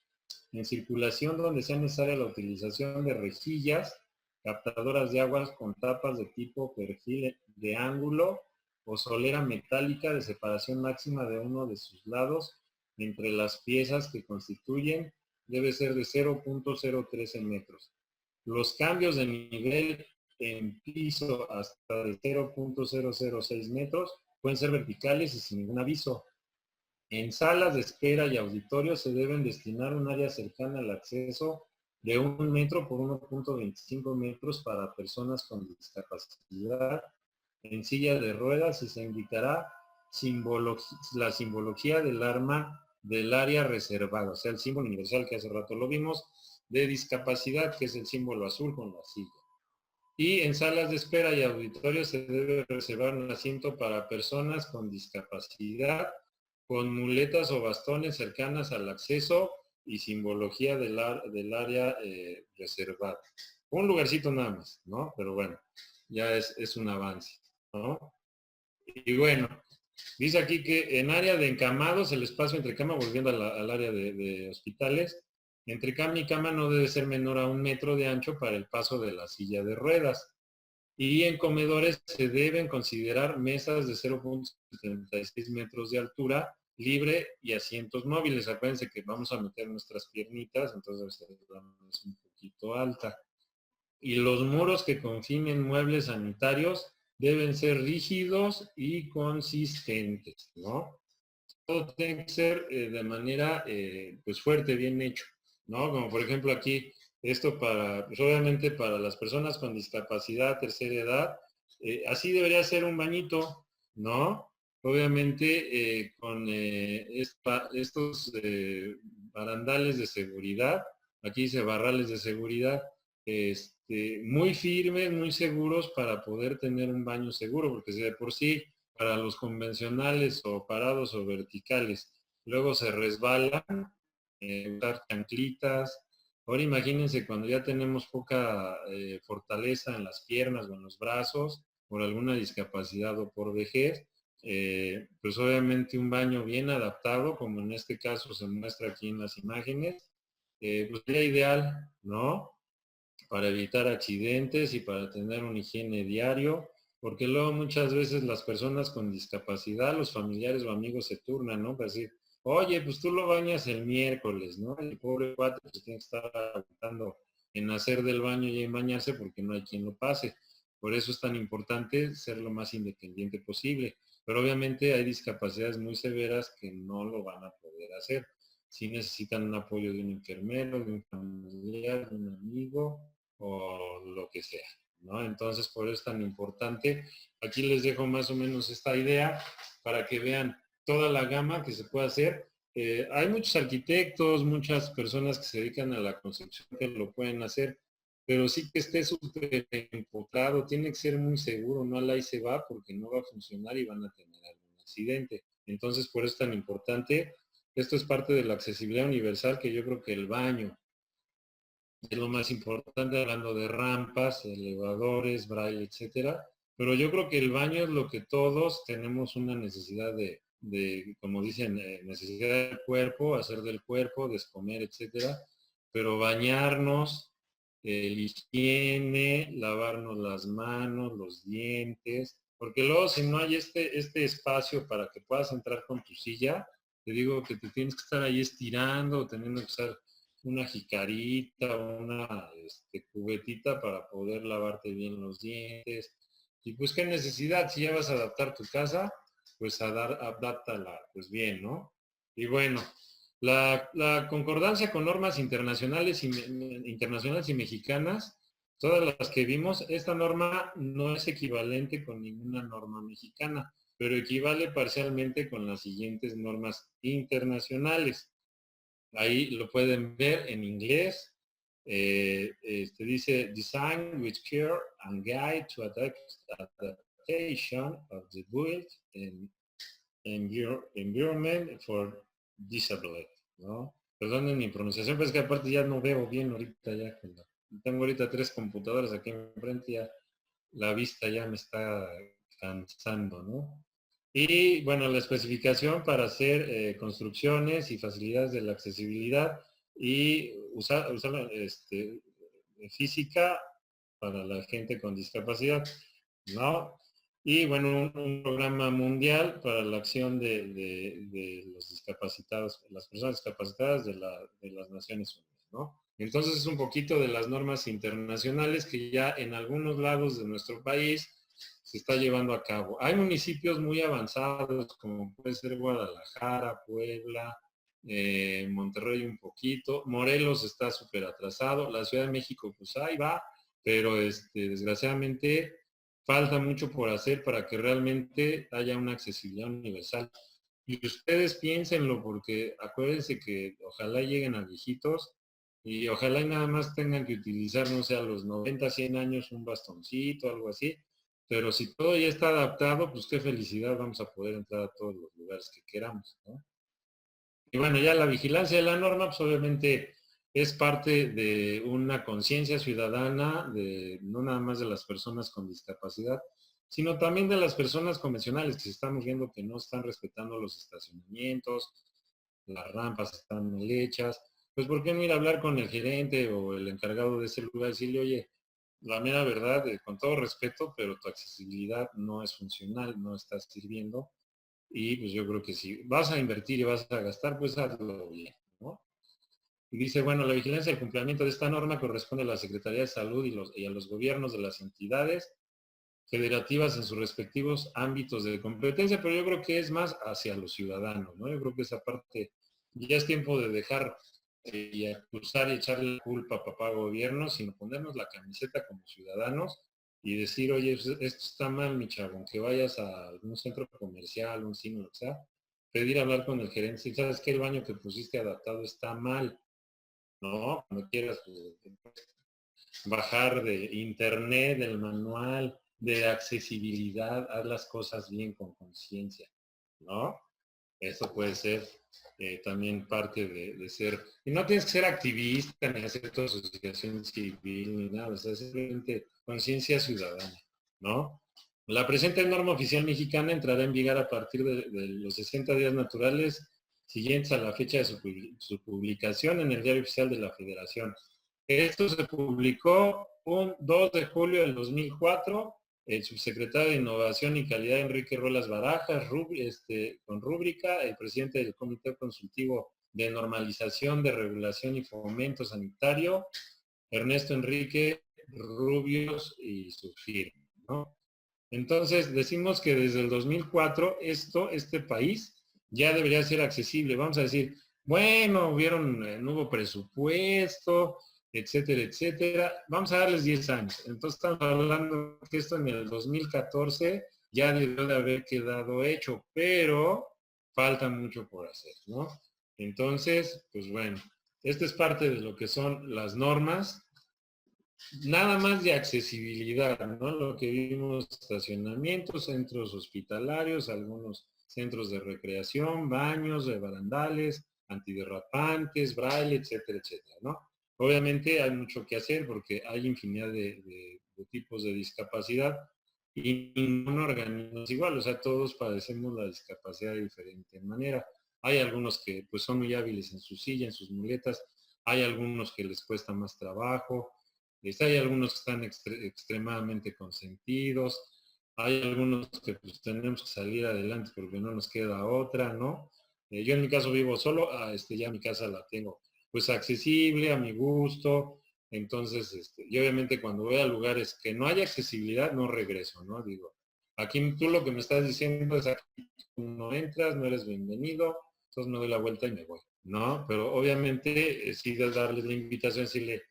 En circulación, donde sea necesaria la utilización de rejillas, captadoras de aguas con tapas de tipo perfil de ángulo o solera metálica de separación máxima de uno de sus lados entre las piezas que constituyen debe ser de 0.013 metros. Los cambios de nivel en piso hasta de 0.006 metros pueden ser verticales y sin ningún aviso. En salas de espera y auditorios se deben destinar un área cercana al acceso de 1 metro por 1.25 metros para personas con discapacidad en silla de ruedas y se indicará la simbología del arma del área reservada, o sea, el símbolo universal que hace rato lo vimos, de discapacidad, que es el símbolo azul con la silla. Y en salas de espera y auditorios se debe reservar un asiento para personas con discapacidad, con muletas o bastones cercanas al acceso y simbología del área reservada. Un lugarcito nada más, ¿no? Pero bueno, ya es un avance, ¿no? Y bueno, dice aquí que en área de encamados, el espacio entre cama, volviendo al área de hospitales, entre cama y cama no debe ser menor a 1 metro de ancho para el paso de la silla de ruedas. Y en comedores se deben considerar mesas de 0.76 metros de altura, libre y asientos móviles. Acuérdense que vamos a meter nuestras piernitas, entonces es un poquito alta. Y los muros que confinen muebles sanitarios deben ser rígidos y consistentes, ¿no? Todo tiene que ser de manera pues fuerte, bien hecho, ¿no? Como por ejemplo aquí, esto para, pues obviamente para las personas con discapacidad, tercera edad, así debería ser un bañito, ¿no? Obviamente con estos barandales de seguridad, aquí dice barrales de seguridad, muy firmes, muy seguros para poder tener un baño seguro, porque si de por sí para los convencionales o parados o verticales, luego se resbalan, usar chanclitas. Ahora imagínense cuando ya tenemos poca fortaleza en las piernas o en los brazos, por alguna discapacidad o por vejez, pues obviamente un baño bien adaptado, como en este caso se muestra aquí en las imágenes, pues sería ideal, ¿no? Para evitar accidentes y para tener una higiene diario, porque luego muchas veces las personas con discapacidad, los familiares o amigos se turnan, ¿no? Para decir, oye, pues tú lo bañas el miércoles, ¿no? El pobre cuate pues tiene que estar aguantando en hacer del baño y en bañarse porque no hay quien lo pase. Por eso es tan importante ser lo más independiente posible. Pero obviamente hay discapacidades muy severas que no lo van a poder hacer. Si necesitan un apoyo de un enfermero, de un familiar, de un amigo, o lo que sea, ¿no? Entonces, por eso es tan importante. Aquí les dejo más o menos esta idea para que vean toda la gama que se puede hacer. Hay muchos arquitectos, muchas personas que se dedican a la construcción que lo pueden hacer, pero sí que esté súper enfocado, tiene que ser muy seguro, no al ahí se va porque no va a funcionar y van a tener algún accidente. Entonces, por eso es tan importante. Esto es parte de la accesibilidad universal que yo creo que el baño, es lo más importante, hablando de rampas, elevadores, braille, etcétera. Pero yo creo que el baño es lo que todos tenemos una necesidad como dicen, necesidad del cuerpo, hacer del cuerpo, descomer, etcétera. Pero bañarnos, el higiene, lavarnos las manos, los dientes, porque luego si no hay este espacio para que puedas entrar con tu silla, te digo que te tienes que estar ahí estirando, teniendo que usar una jicarita o una cubetita para poder lavarte bien los dientes. Y pues qué necesidad, si ya vas a adaptar tu casa, pues adáptala pues bien, ¿no? Y bueno, la concordancia con normas internacionales y mexicanas, todas las que vimos, esta norma no es equivalente con ninguna norma mexicana, pero equivale parcialmente con las siguientes normas internacionales. Ahí lo pueden ver en inglés. Dice Design with care and guide to adaptation of the built environment for disabled, ¿no? Perdonen mi pronunciación, pero es que aparte ya no veo bien ahorita ya. Tengo ahorita 3 computadoras aquí enfrente, ya la vista ya me está cansando, ¿no? Y bueno, la especificación para hacer construcciones y facilidades de la accesibilidad y usar física para la gente con discapacidad, ¿no? Y bueno, un programa mundial para la acción de los discapacitados, las personas discapacitadas de las Naciones Unidas, ¿no? Entonces es un poquito de las normas internacionales que ya en algunos lados de nuestro país se está llevando a cabo. Hay municipios muy avanzados, como puede ser Guadalajara, Puebla, Monterrey un poquito, Morelos está súper atrasado, la Ciudad de México pues ahí va, pero desgraciadamente falta mucho por hacer para que realmente haya una accesibilidad universal. Y ustedes piénsenlo, porque acuérdense que ojalá lleguen a viejitos y ojalá y nada más tengan que utilizar, no sé, a los 90, 100 años un bastoncito, algo así. Pero si todo ya está adaptado, pues qué felicidad, vamos a poder entrar a todos los lugares que queramos, ¿no? Y bueno, ya la vigilancia de la norma, pues obviamente es parte de una conciencia ciudadana, de no nada más de las personas con discapacidad, sino también de las personas convencionales que estamos viendo que no están respetando los estacionamientos, las rampas están mal hechas. Pues ¿por qué no ir a hablar con el gerente o el encargado de ese lugar y decirle, oye, la mera verdad, con todo respeto, pero tu accesibilidad no es funcional, no está sirviendo? Y pues yo creo que si vas a invertir y vas a gastar, pues hazlo bien, ¿no? Y dice, bueno, la vigilancia del cumplimiento de esta norma corresponde a la Secretaría de Salud y a los gobiernos de las entidades federativas en sus respectivos ámbitos de competencia, pero yo creo que es más hacia los ciudadanos, ¿no? Yo creo que esa parte ya es tiempo de dejar y acusar y echarle la culpa a papá gobierno, sino ponernos la camiseta como ciudadanos y decir, oye, esto está mal, mi chavo, aunque vayas a algún centro comercial, un cine, o sea, pedir hablar con el gerente, si sabes que el baño que pusiste adaptado está mal, ¿no? No quieras bajar de internet, del manual, de accesibilidad, haz las cosas bien con conciencia, ¿no? Eso puede ser también parte de ser, y no tienes que ser activista ni hacer tu asociación civil ni nada, o sea, simplemente conciencia ciudadana, ¿no? La presente norma oficial mexicana entrará en vigor a partir de los 60 días naturales siguientes a la fecha de su publicación en el Diario Oficial de la Federación. Esto se publicó un 2 de julio del 2004. El subsecretario de Innovación y Calidad, Enrique Ruelas Barajas, con rúbrica, el presidente del Comité Consultivo de Normalización de Regulación y Fomento Sanitario, Ernesto Enrique Rubios y su firma, ¿no? Entonces, decimos que desde el 2004 este país ya debería ser accesible. Vamos a decir, bueno, no hubo presupuesto, etcétera, etcétera. Vamos a darles 10 años. Entonces estamos hablando que esto en el 2014 ya debió de haber quedado hecho, pero falta mucho por hacer, ¿no? Entonces, pues bueno, esta es parte de lo que son las normas nada más de accesibilidad, ¿no? Lo que vimos, estacionamientos, centros hospitalarios, algunos centros de recreación, baños, de barandales, antiderrapantes, braille, etcétera, etcétera, ¿no? Obviamente hay mucho que hacer porque hay infinidad de tipos de discapacidad y ningún organismo es igual, o sea, todos padecemos la discapacidad de diferente manera. Hay algunos que pues son muy hábiles en su silla, en sus muletas, hay algunos que les cuesta más trabajo, hay algunos que están extremadamente consentidos, hay algunos que pues, tenemos que salir adelante porque no nos queda otra, ¿no? Yo en mi caso vivo solo, ya mi casa la tengo pues accesible, a mi gusto, entonces, y obviamente cuando voy a lugares que no haya accesibilidad, no regreso, ¿no? Digo, aquí tú lo que me estás diciendo es aquí no entras, no eres bienvenido, entonces me doy la vuelta y me voy, ¿no? Pero obviamente sí de darles la invitación, decirle,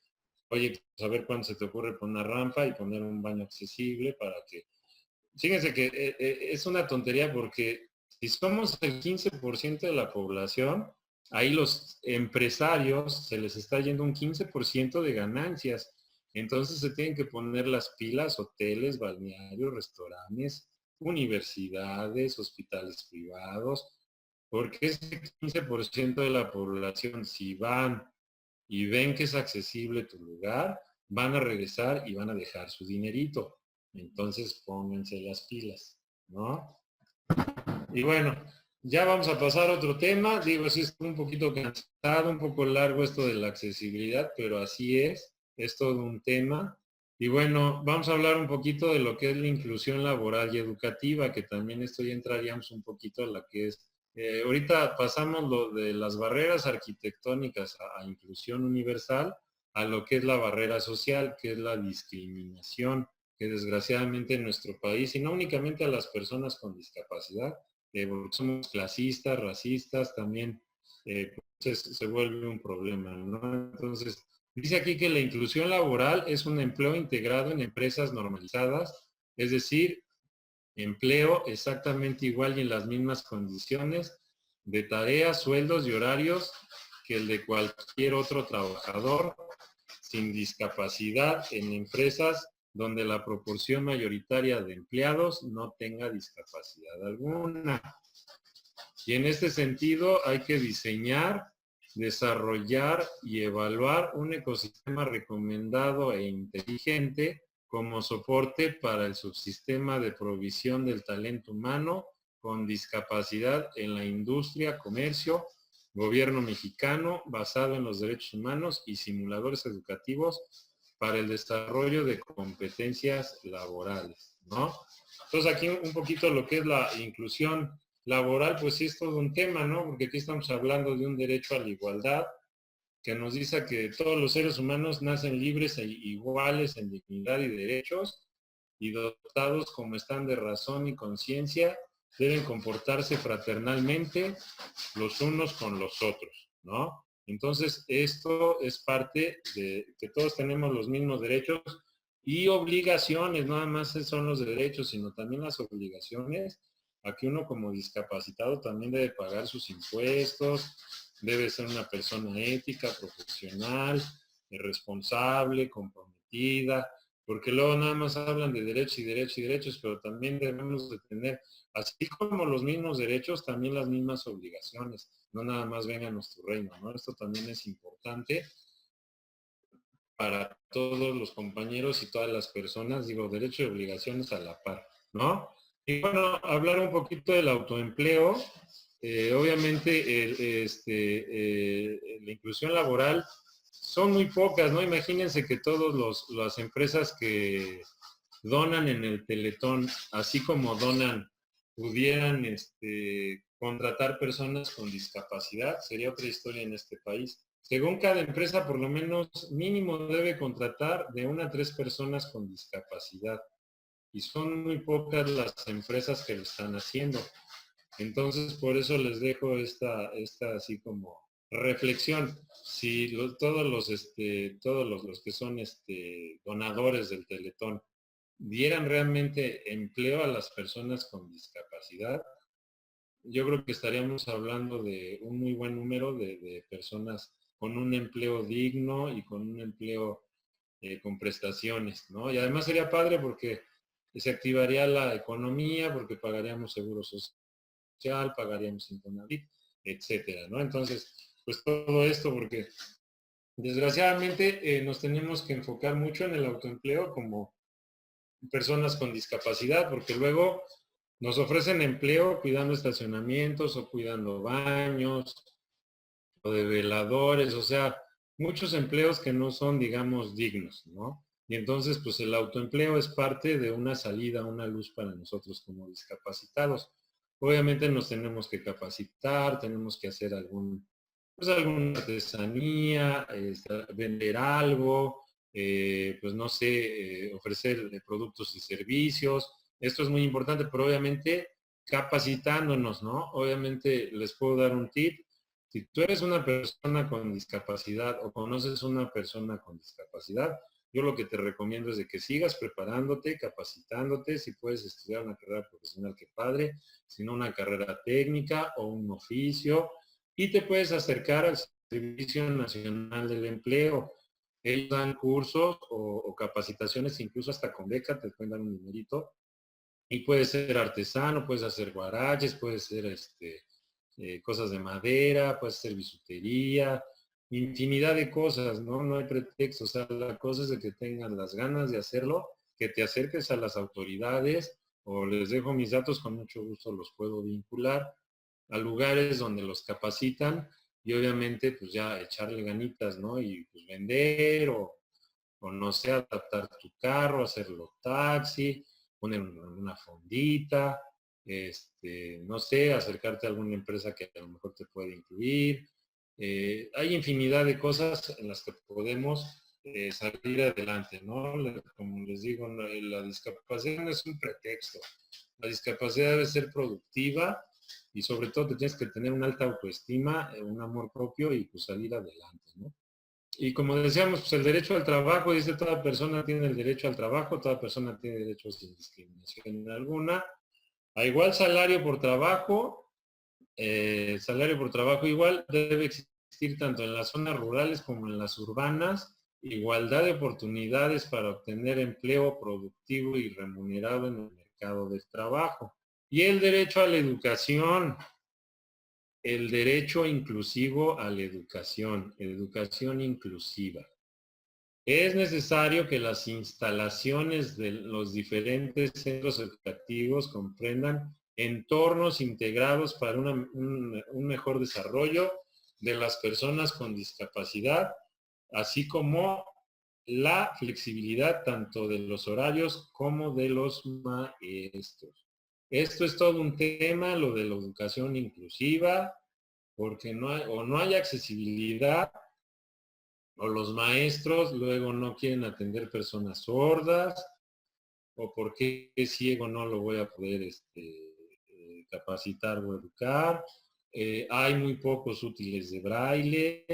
oye, pues a ver cuándo se te ocurre poner una rampa y poner un baño accesible para que... Fíjense que es una tontería porque si somos el 15% de la población, ahí los empresarios se les está yendo un 15% de ganancias. Entonces se tienen que poner las pilas, hoteles, balnearios, restaurantes, universidades, hospitales privados, porque ese 15% de la población, si van y ven que es accesible tu lugar, van a regresar y van a dejar su dinerito. Entonces pónganse las pilas, ¿no? Y bueno, ya vamos a pasar a otro tema. Digo, sí es un poquito cansado, un poco largo esto de la accesibilidad, pero así es todo un tema. Y bueno, vamos a hablar un poquito de lo que es la inclusión laboral y educativa, que también esto ya entraríamos un poquito a la que es. Ahorita pasamos lo de las barreras arquitectónicas a inclusión universal, a lo que es la barrera social, que es la discriminación, que desgraciadamente en nuestro país, y no únicamente a las personas con discapacidad, porque somos clasistas, racistas, también pues se vuelve un problema, ¿no? Entonces, dice aquí que la inclusión laboral es un empleo integrado en empresas normalizadas, es decir, empleo exactamente igual y en las mismas condiciones de tareas, sueldos y horarios que el de cualquier otro trabajador sin discapacidad en empresas donde la proporción mayoritaria de empleados no tenga discapacidad alguna. Y en este sentido hay que diseñar, desarrollar y evaluar un ecosistema recomendado e inteligente como soporte para el subsistema de provisión del talento humano con discapacidad en la industria, comercio, gobierno mexicano basado en los derechos humanos y simuladores educativos para el desarrollo de competencias laborales, ¿no? Entonces aquí un poquito lo que es la inclusión laboral, pues sí es todo un tema, ¿no? Porque aquí estamos hablando de un derecho a la igualdad que nos dice que todos los seres humanos nacen libres e iguales en dignidad y derechos y dotados como están de razón y conciencia, deben comportarse fraternalmente los unos con los otros, ¿no? Entonces, esto es parte de que todos tenemos los mismos derechos y obligaciones, no nada más son los derechos, sino también las obligaciones. Aquí uno como discapacitado también debe pagar sus impuestos, debe ser una persona ética, profesional, responsable, comprometida, porque luego nada más hablan de derechos y derechos y derechos, pero también debemos de tener, así como los mismos derechos, también las mismas obligaciones, no nada más venga a nuestro reino, ¿no? Esto también es importante para todos los compañeros y todas las personas, digo, derechos y obligaciones a la par, ¿no? Y bueno, hablar un poquito del autoempleo. Obviamente, la inclusión laboral son muy pocas, ¿no? Imagínense que todas las empresas que donan en el Teletón, así como donan, pudieran contratar personas con discapacidad, sería otra historia en este país. Según cada empresa, por lo menos mínimo debe contratar de 1 a 3 personas con discapacidad. Y son muy pocas las empresas que lo están haciendo. Entonces, por eso les dejo esta así como reflexión. Si todos los que son donadores del Teletón dieran realmente empleo a las personas con discapacidad, yo creo que estaríamos hablando de un muy buen número de personas con un empleo digno y con un empleo con prestaciones, ¿no? Y además sería padre porque se activaría la economía, porque pagaríamos seguro social, pagaríamos Infonavit, etcétera, ¿no? Entonces, pues todo esto porque desgraciadamente nos tenemos que enfocar mucho en el autoempleo como personas con discapacidad, porque luego nos ofrecen empleo cuidando estacionamientos o cuidando baños o de veladores, o sea, muchos empleos que no son, digamos, dignos, ¿no? Y entonces, pues el autoempleo es parte de una salida, una luz para nosotros como discapacitados. Obviamente nos tenemos que capacitar, tenemos que hacer pues alguna artesanía, vender algo, pues no sé, ofrecer productos y servicios. Esto es muy importante, pero obviamente capacitándonos, ¿no? Obviamente les puedo dar un tip. Si tú eres una persona con discapacidad o conoces una persona con discapacidad, yo lo que te recomiendo es de que sigas preparándote, capacitándote, si puedes estudiar una carrera profesional, que padre, si no una carrera técnica o un oficio, y te puedes acercar al Servicio Nacional del Empleo. Ellos dan cursos o capacitaciones, incluso hasta con beca, te pueden dar un dinerito, y puedes ser artesano, puedes hacer guaraches, puedes ser cosas de madera, puedes hacer bisutería, infinidad de cosas, ¿no? No hay pretexto. O sea, la cosa es de que tengas las ganas de hacerlo, que te acerques a las autoridades, o les dejo mis datos, con mucho gusto los puedo vincular a lugares donde los capacitan, y obviamente pues ya echarle ganitas, ¿no? Y pues vender o no sé, adaptar tu carro, hacerlo taxi, poner una fondita, no sé, acercarte a alguna empresa que a lo mejor te puede incluir. Hay infinidad de cosas en las que podemos salir adelante, ¿no? Como les digo, la discapacidad no es un pretexto. La discapacidad debe ser productiva y sobre todo te tienes que tener una alta autoestima, un amor propio y pues salir adelante, ¿no? Y como decíamos, pues el derecho al trabajo, dice, toda persona tiene el derecho al trabajo, toda persona tiene derecho sin discriminación alguna, a igual salario por trabajo igual, debe existir tanto en las zonas rurales como en las urbanas, igualdad de oportunidades para obtener empleo productivo y remunerado en el mercado del trabajo. Y el derecho inclusivo a la educación inclusiva. Es necesario que las instalaciones de los diferentes centros educativos comprendan entornos integrados para un mejor desarrollo de las personas con discapacidad, así como la flexibilidad tanto de los horarios como de los maestros. Esto es todo un tema, lo de la educación inclusiva, porque no hay accesibilidad, o los maestros luego no quieren atender personas sordas, o porque es ciego no lo voy a poder capacitar o educar. Hay muy pocos útiles de braille,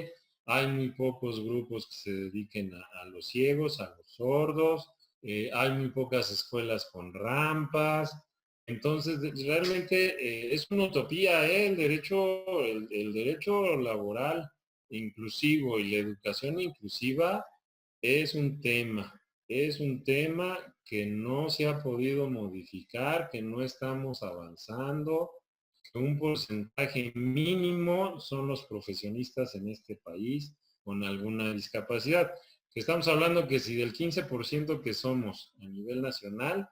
hay muy pocos grupos que se dediquen a los ciegos, a los sordos, hay muy pocas escuelas con rampas. Entonces, realmente es una utopía, el derecho laboral inclusivo y la educación inclusiva es un tema que no se ha podido modificar, que no estamos avanzando, que un porcentaje mínimo son los profesionistas en este país con alguna discapacidad. Que estamos hablando que si del 15% que somos a nivel nacional,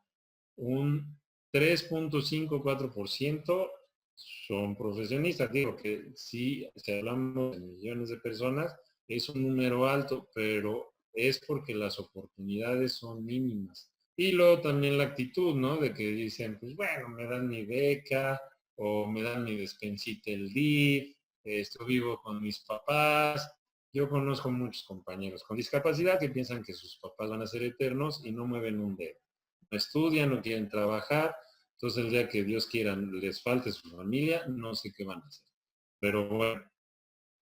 un 3.54% son profesionistas. Digo que sí, si hablamos de millones de personas, es un número alto, pero es porque las oportunidades son mínimas. Y luego también la actitud, ¿no? De que dicen, pues bueno, me dan mi beca o me dan mi despensita el DIF, esto vivo con mis papás. Yo conozco muchos compañeros con discapacidad que piensan que sus papás van a ser eternos y no mueven un dedo. No estudian, no quieren trabajar, entonces el día que Dios quiera les falte su familia, no sé qué van a hacer. Pero bueno,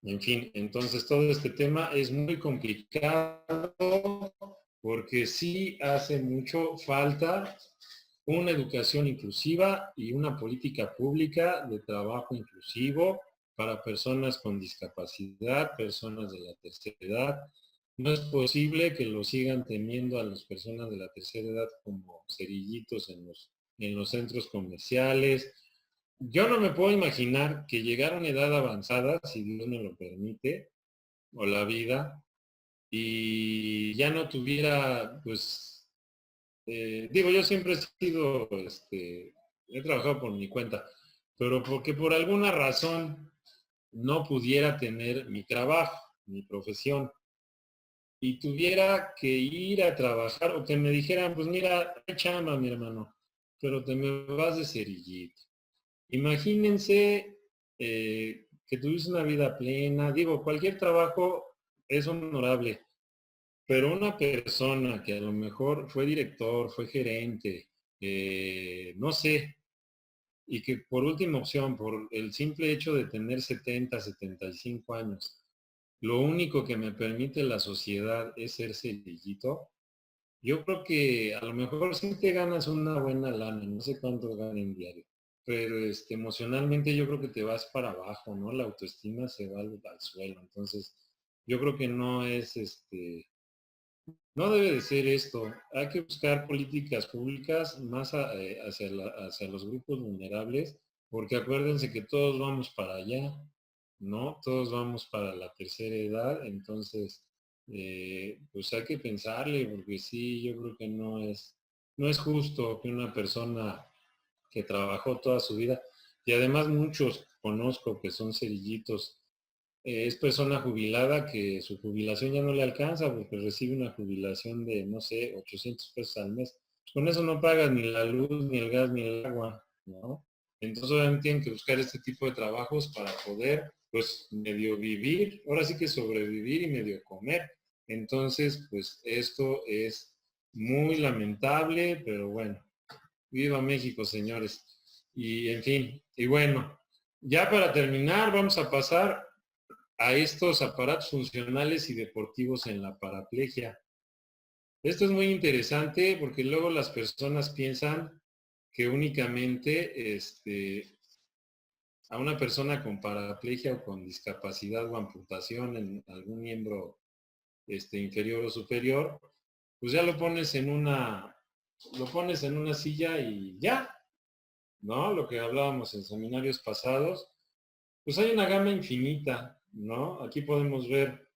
en fin, entonces todo este tema es muy complicado porque sí hace mucho falta una educación inclusiva y una política pública de trabajo inclusivo para personas con discapacidad, personas de la tercera edad. No es posible que lo sigan teniendo a las personas de la tercera edad como cerillitos en los centros comerciales. Yo no me puedo imaginar que llegar a una edad avanzada, si Dios me lo permite, o la vida, y ya no tuviera, pues, digo, yo siempre he sido, he trabajado por mi cuenta, pero porque por alguna razón no pudiera tener mi trabajo, mi profesión, y tuviera que ir a trabajar o que me dijeran, pues mira, hay chamba, mi hermano, pero te me vas de cerillito. Imagínense que tuviese una vida plena, digo, cualquier trabajo es honorable, pero una persona que a lo mejor fue director, fue gerente, no sé, y que por última opción, por el simple hecho de tener 70, 75 años, lo único que me permite la sociedad es ser cerillito, yo creo que a lo mejor sí te ganas una buena lana, no sé cuánto ganan diario, pero emocionalmente yo creo que te vas para abajo, ¿no? La autoestima se va al suelo. Entonces, yo creo que no es no debe de ser esto. Hay que buscar políticas públicas más hacia los grupos vulnerables, porque acuérdense que todos vamos para allá, ¿no? Todos vamos para la tercera edad, entonces, pues hay que pensarle, porque sí, yo creo que no es justo que una persona que trabajó toda su vida, y además muchos conozco que son cerillitos, es persona jubilada que su jubilación ya no le alcanza porque recibe una jubilación de, no sé, 800 pesos al mes. Con eso no pagas ni la luz, ni el gas, ni el agua, ¿no? Entonces obviamente tienen que buscar este tipo de trabajos para poder, pues, medio vivir, ahora sí que sobrevivir y medio comer. Entonces, pues, esto es muy lamentable, pero bueno, viva México, señores. Y en fin, y bueno, ya para terminar, vamos a pasar a estos aparatos funcionales y deportivos en la paraplegia. Esto es muy interesante porque luego las personas piensan que únicamente a una persona con paraplegia o con discapacidad o amputación en algún miembro inferior o superior, pues ya lo pones en una silla y ya, ¿no? Lo que hablábamos en seminarios pasados, pues hay una gama infinita, ¿no? Aquí podemos ver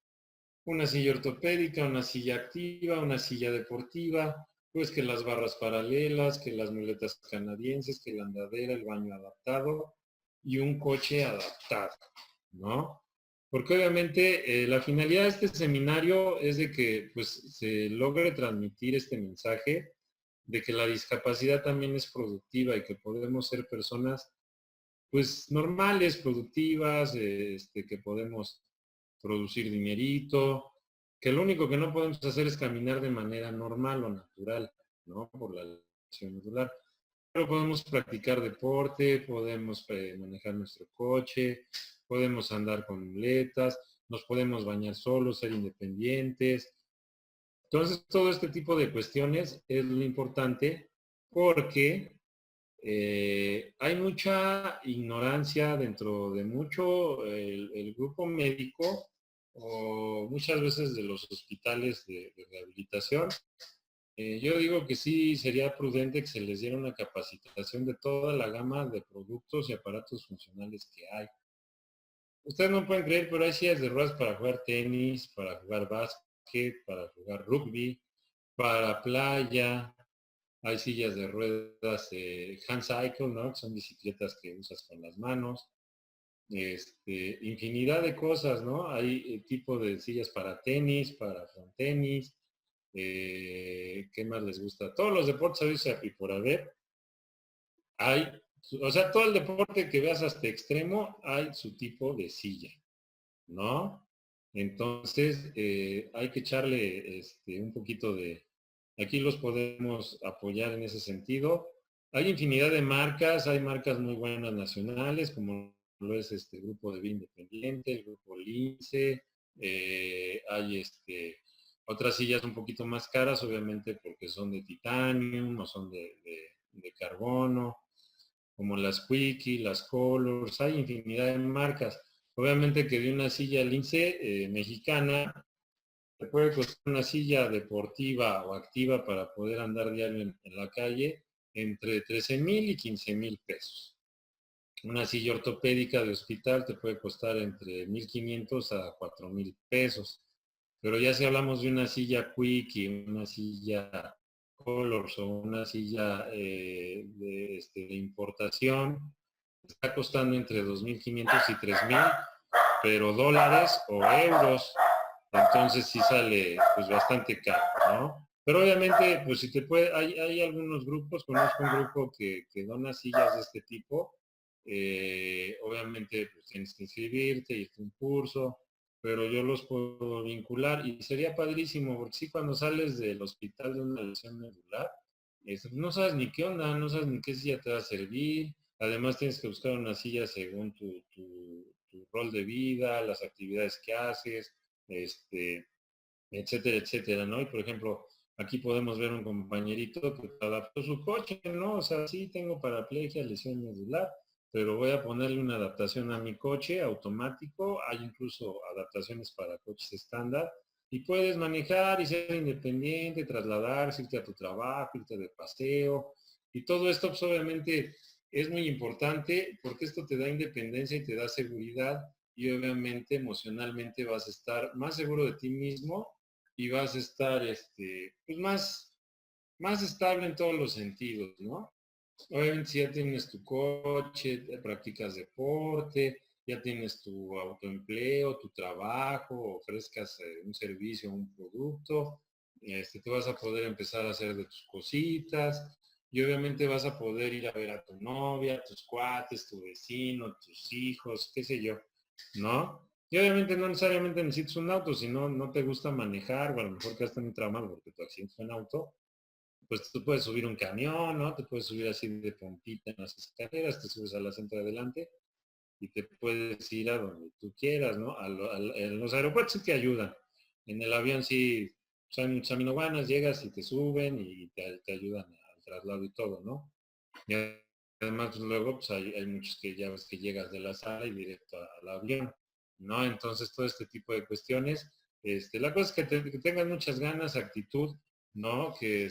una silla ortopédica, una silla activa, una silla deportiva, pues que las barras paralelas, que las muletas canadienses, que la andadera, el baño adaptado y un coche adaptado, ¿no? Porque obviamente la finalidad de este seminario es de que pues se logre transmitir este mensaje de que la discapacidad también es productiva y que podemos ser personas pues normales, productivas, que podemos producir dinerito, que lo único que no podemos hacer es caminar de manera normal o natural, ¿no? Por la lesión medular. Pero podemos practicar deporte, podemos manejar nuestro coche, podemos andar con muletas, nos podemos bañar solos, ser independientes. Entonces, todo este tipo de cuestiones es lo importante porque hay mucha ignorancia dentro de mucho el grupo médico o muchas veces de los hospitales de rehabilitación. Yo digo que sí sería prudente que se les diera una capacitación de toda la gama de productos y aparatos funcionales que hay. Ustedes no pueden creer, pero hay sillas de ruedas para jugar tenis, para jugar básquet, para jugar rugby, para playa, hay sillas de ruedas hand cycle, ¿no? Que son bicicletas que usas con las manos. Infinidad de cosas, ¿no? Hay tipo de sillas para tenis, para frontenis. ¿Qué más les gusta? Todos los deportes a y por haber. Hay, o sea, todo el deporte que veas hasta extremo, hay su tipo de silla, ¿no? Entonces, hay que echarle un poquito de... Aquí los podemos apoyar en ese sentido. Hay infinidad de marcas, hay marcas muy buenas nacionales, como lo es este grupo de Vida Independiente, el grupo Lince, hay otras sillas un poquito más caras, obviamente porque son de titanio o son de carbono, como las Quickie, las Colors, hay infinidad de marcas. Obviamente que de una silla Lince mexicana, te puede costar una silla deportiva o activa para poder andar diario en la calle entre 13,000 y 15,000 pesos. Una silla ortopédica de hospital te puede costar entre 1,500 a 4,000 pesos. Pero ya si hablamos de una silla Quickie, una silla Colors o una silla de importación, está costando entre 2,500 y 3,000, pero dólares o euros. Entonces sí sale pues bastante caro, ¿no? Pero obviamente, pues si te puede, hay algunos grupos, conozco un grupo que dona sillas de este tipo. Obviamente pues tienes que inscribirte, y un curso, pero yo los puedo vincular y sería padrísimo, porque sí, cuando sales del hospital de una lesión medular, no sabes ni qué onda, no sabes ni qué silla te va a servir, Además tienes que buscar una silla según tu rol de vida, las actividades que haces, etcétera, etcétera, ¿no? Y por ejemplo, aquí podemos ver un compañerito que adaptó su coche, ¿no? O sea, sí tengo paraplegia, lesión medular, pero voy a ponerle una adaptación a mi coche automático. Hay incluso adaptaciones para coches estándar. Y puedes manejar y ser independiente, trasladarse, irte a tu trabajo, irte de paseo. Y todo esto, pues obviamente, es muy importante porque esto te da independencia y te da seguridad y obviamente emocionalmente vas a estar más seguro de ti mismo y vas a estar pues más estable en todos los sentidos, ¿no? Obviamente si ya tienes tu coche, practicas deporte, ya tienes tu autoempleo, tu trabajo, ofrezcas un servicio, un producto, te vas a poder empezar a hacer de tus cositas y obviamente vas a poder ir a ver a tu novia, tus cuates, tu vecino, tus hijos, qué sé yo, ¿no? Y obviamente no necesariamente necesitas un auto, si no te gusta manejar o a lo mejor que estás en un trabajo porque tu accidente fue en auto, pues tú puedes subir un camión, ¿no? Te puedes subir así de puntita en las escaleras, te subes al asiento de adelante y te puedes ir a donde tú quieras, ¿no? En los aeropuertos sí te ayudan. En el avión sí, pues hay muchas aminoguanas, llegas y te suben y te ayudan al traslado y todo, ¿no? Y además pues, luego pues hay muchos que ya ves que llegas de la sala y directo al avión, ¿no? Entonces todo este tipo de cuestiones, la cosa es que tengas muchas ganas, actitud, ¿no? Que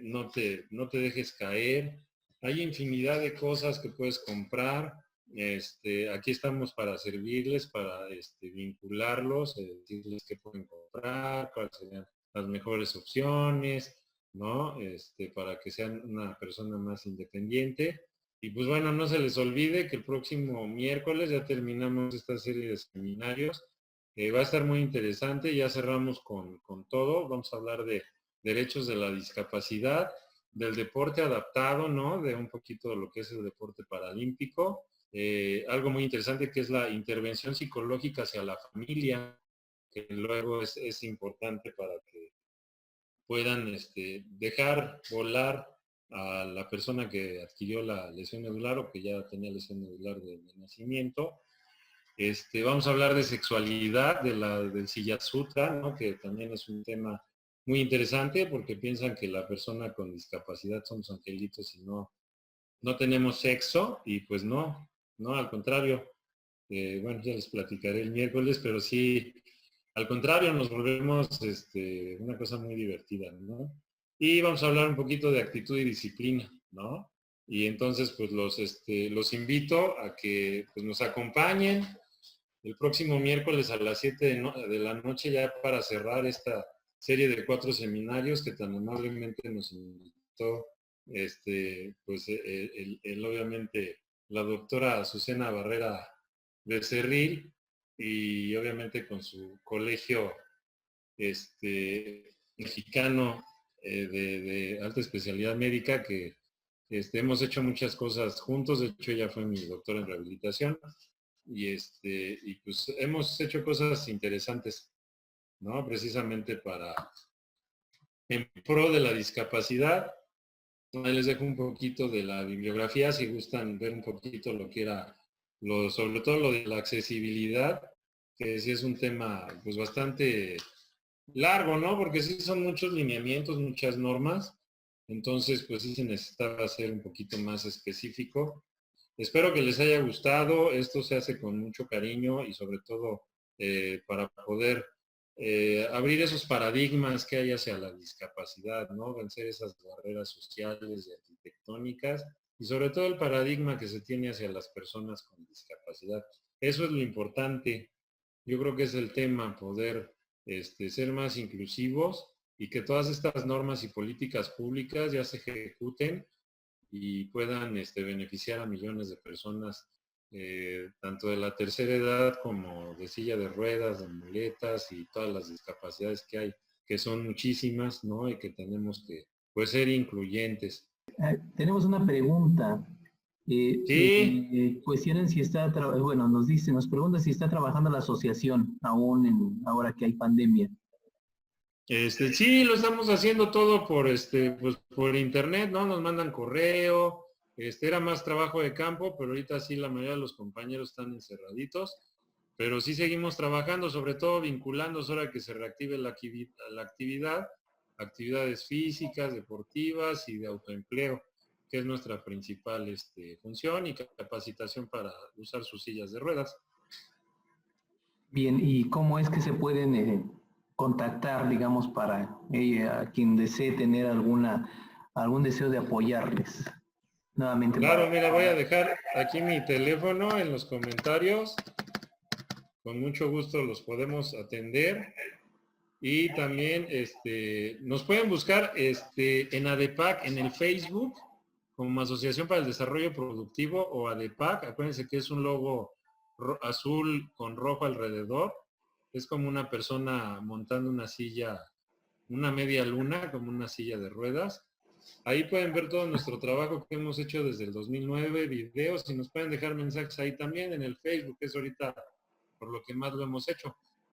no te dejes caer. Hay infinidad de cosas que puedes comprar. Aquí estamos para servirles, para vincularlos, decirles qué pueden comprar, cuáles serían las mejores opciones, ¿no? Para que sean una persona más independiente. Y pues bueno, no se les olvide que el próximo miércoles ya terminamos esta serie de seminarios. Va a estar muy interesante, ya cerramos con todo. Vamos a hablar de derechos de la discapacidad, del deporte adaptado, ¿no? De un poquito de lo que es el deporte paralímpico. Algo muy interesante que es la intervención psicológica hacia la familia, que luego es importante para que puedan dejar volar a la persona que adquirió la lesión medular o que ya tenía lesión medular de nacimiento. Vamos a hablar de sexualidad, del Silla Sutra, ¿no? Que también es un tema muy interesante porque piensan que la persona con discapacidad somos angelitos y no tenemos sexo y pues no, al contrario. Bueno, ya les platicaré el miércoles, pero sí, al contrario, nos volvemos una cosa muy divertida, ¿no? Y vamos a hablar un poquito de actitud y disciplina, ¿no? Y entonces, pues los invito a que pues, nos acompañen el próximo miércoles a las 7 de la noche ya para cerrar esta serie de 4 seminarios que tan amablemente nos invitó, pues obviamente la doctora Azucena Barrera Becerril y obviamente con su colegio mexicano de alta especialidad médica que hemos hecho muchas cosas juntos. De hecho, ella fue mi doctora en rehabilitación y pues hemos hecho cosas interesantes, ¿no? Precisamente en pro de la discapacidad. Ahí les dejo un poquito de la bibliografía si gustan ver un poquito lo que era, sobre todo lo de la accesibilidad, que sí es un tema pues bastante largo, ¿no? Porque sí son muchos lineamientos, muchas normas, entonces pues sí se necesitaba hacer un poquito más específico. Espero que les haya gustado, esto se hace con mucho cariño y sobre todo para poder abrir esos paradigmas que hay hacia la discapacidad, ¿no? Vencer esas barreras sociales y arquitectónicas y sobre todo el paradigma que se tiene hacia las personas con discapacidad. Eso es lo importante. Yo creo que es el tema, poder ser más inclusivos y que todas estas normas y políticas públicas ya se ejecuten y puedan beneficiar a millones de personas, tanto de la tercera edad como de silla de ruedas, de muletas y todas las discapacidades que hay, que son muchísimas, ¿no? Y que tenemos que, pues, ser incluyentes. Tenemos una pregunta. Sí, Cuestionan si está, bueno, nos pregunta si está trabajando la asociación aún ahora que hay pandemia. sí, lo estamos haciendo todo por, pues, por internet, ¿no? Nos mandan correo, Era más trabajo de campo, pero ahorita sí la mayoría de los compañeros están encerraditos. Pero sí seguimos trabajando, sobre todo vinculando ahora que se reactive la actividad, actividades físicas, deportivas y de autoempleo, que es nuestra principal función, y capacitación para usar sus sillas de ruedas. Bien, ¿y cómo es que se pueden contactar, digamos, para a quien desee tener algún deseo de apoyarles? Nuevamente Claro, mira, voy a dejar aquí mi teléfono en los comentarios. Con mucho gusto los podemos atender. Y también nos pueden buscar en ADEPAC, en el Facebook, como Asociación para el Desarrollo Productivo, o ADEPAC. Acuérdense que es un logo azul con rojo alrededor. Es como una persona montando una silla, una media luna, como una silla de ruedas. Ahí pueden ver todo nuestro trabajo que hemos hecho desde el 2009, videos, y nos pueden dejar mensajes ahí también en el Facebook, que es ahorita por lo que más lo hemos hecho.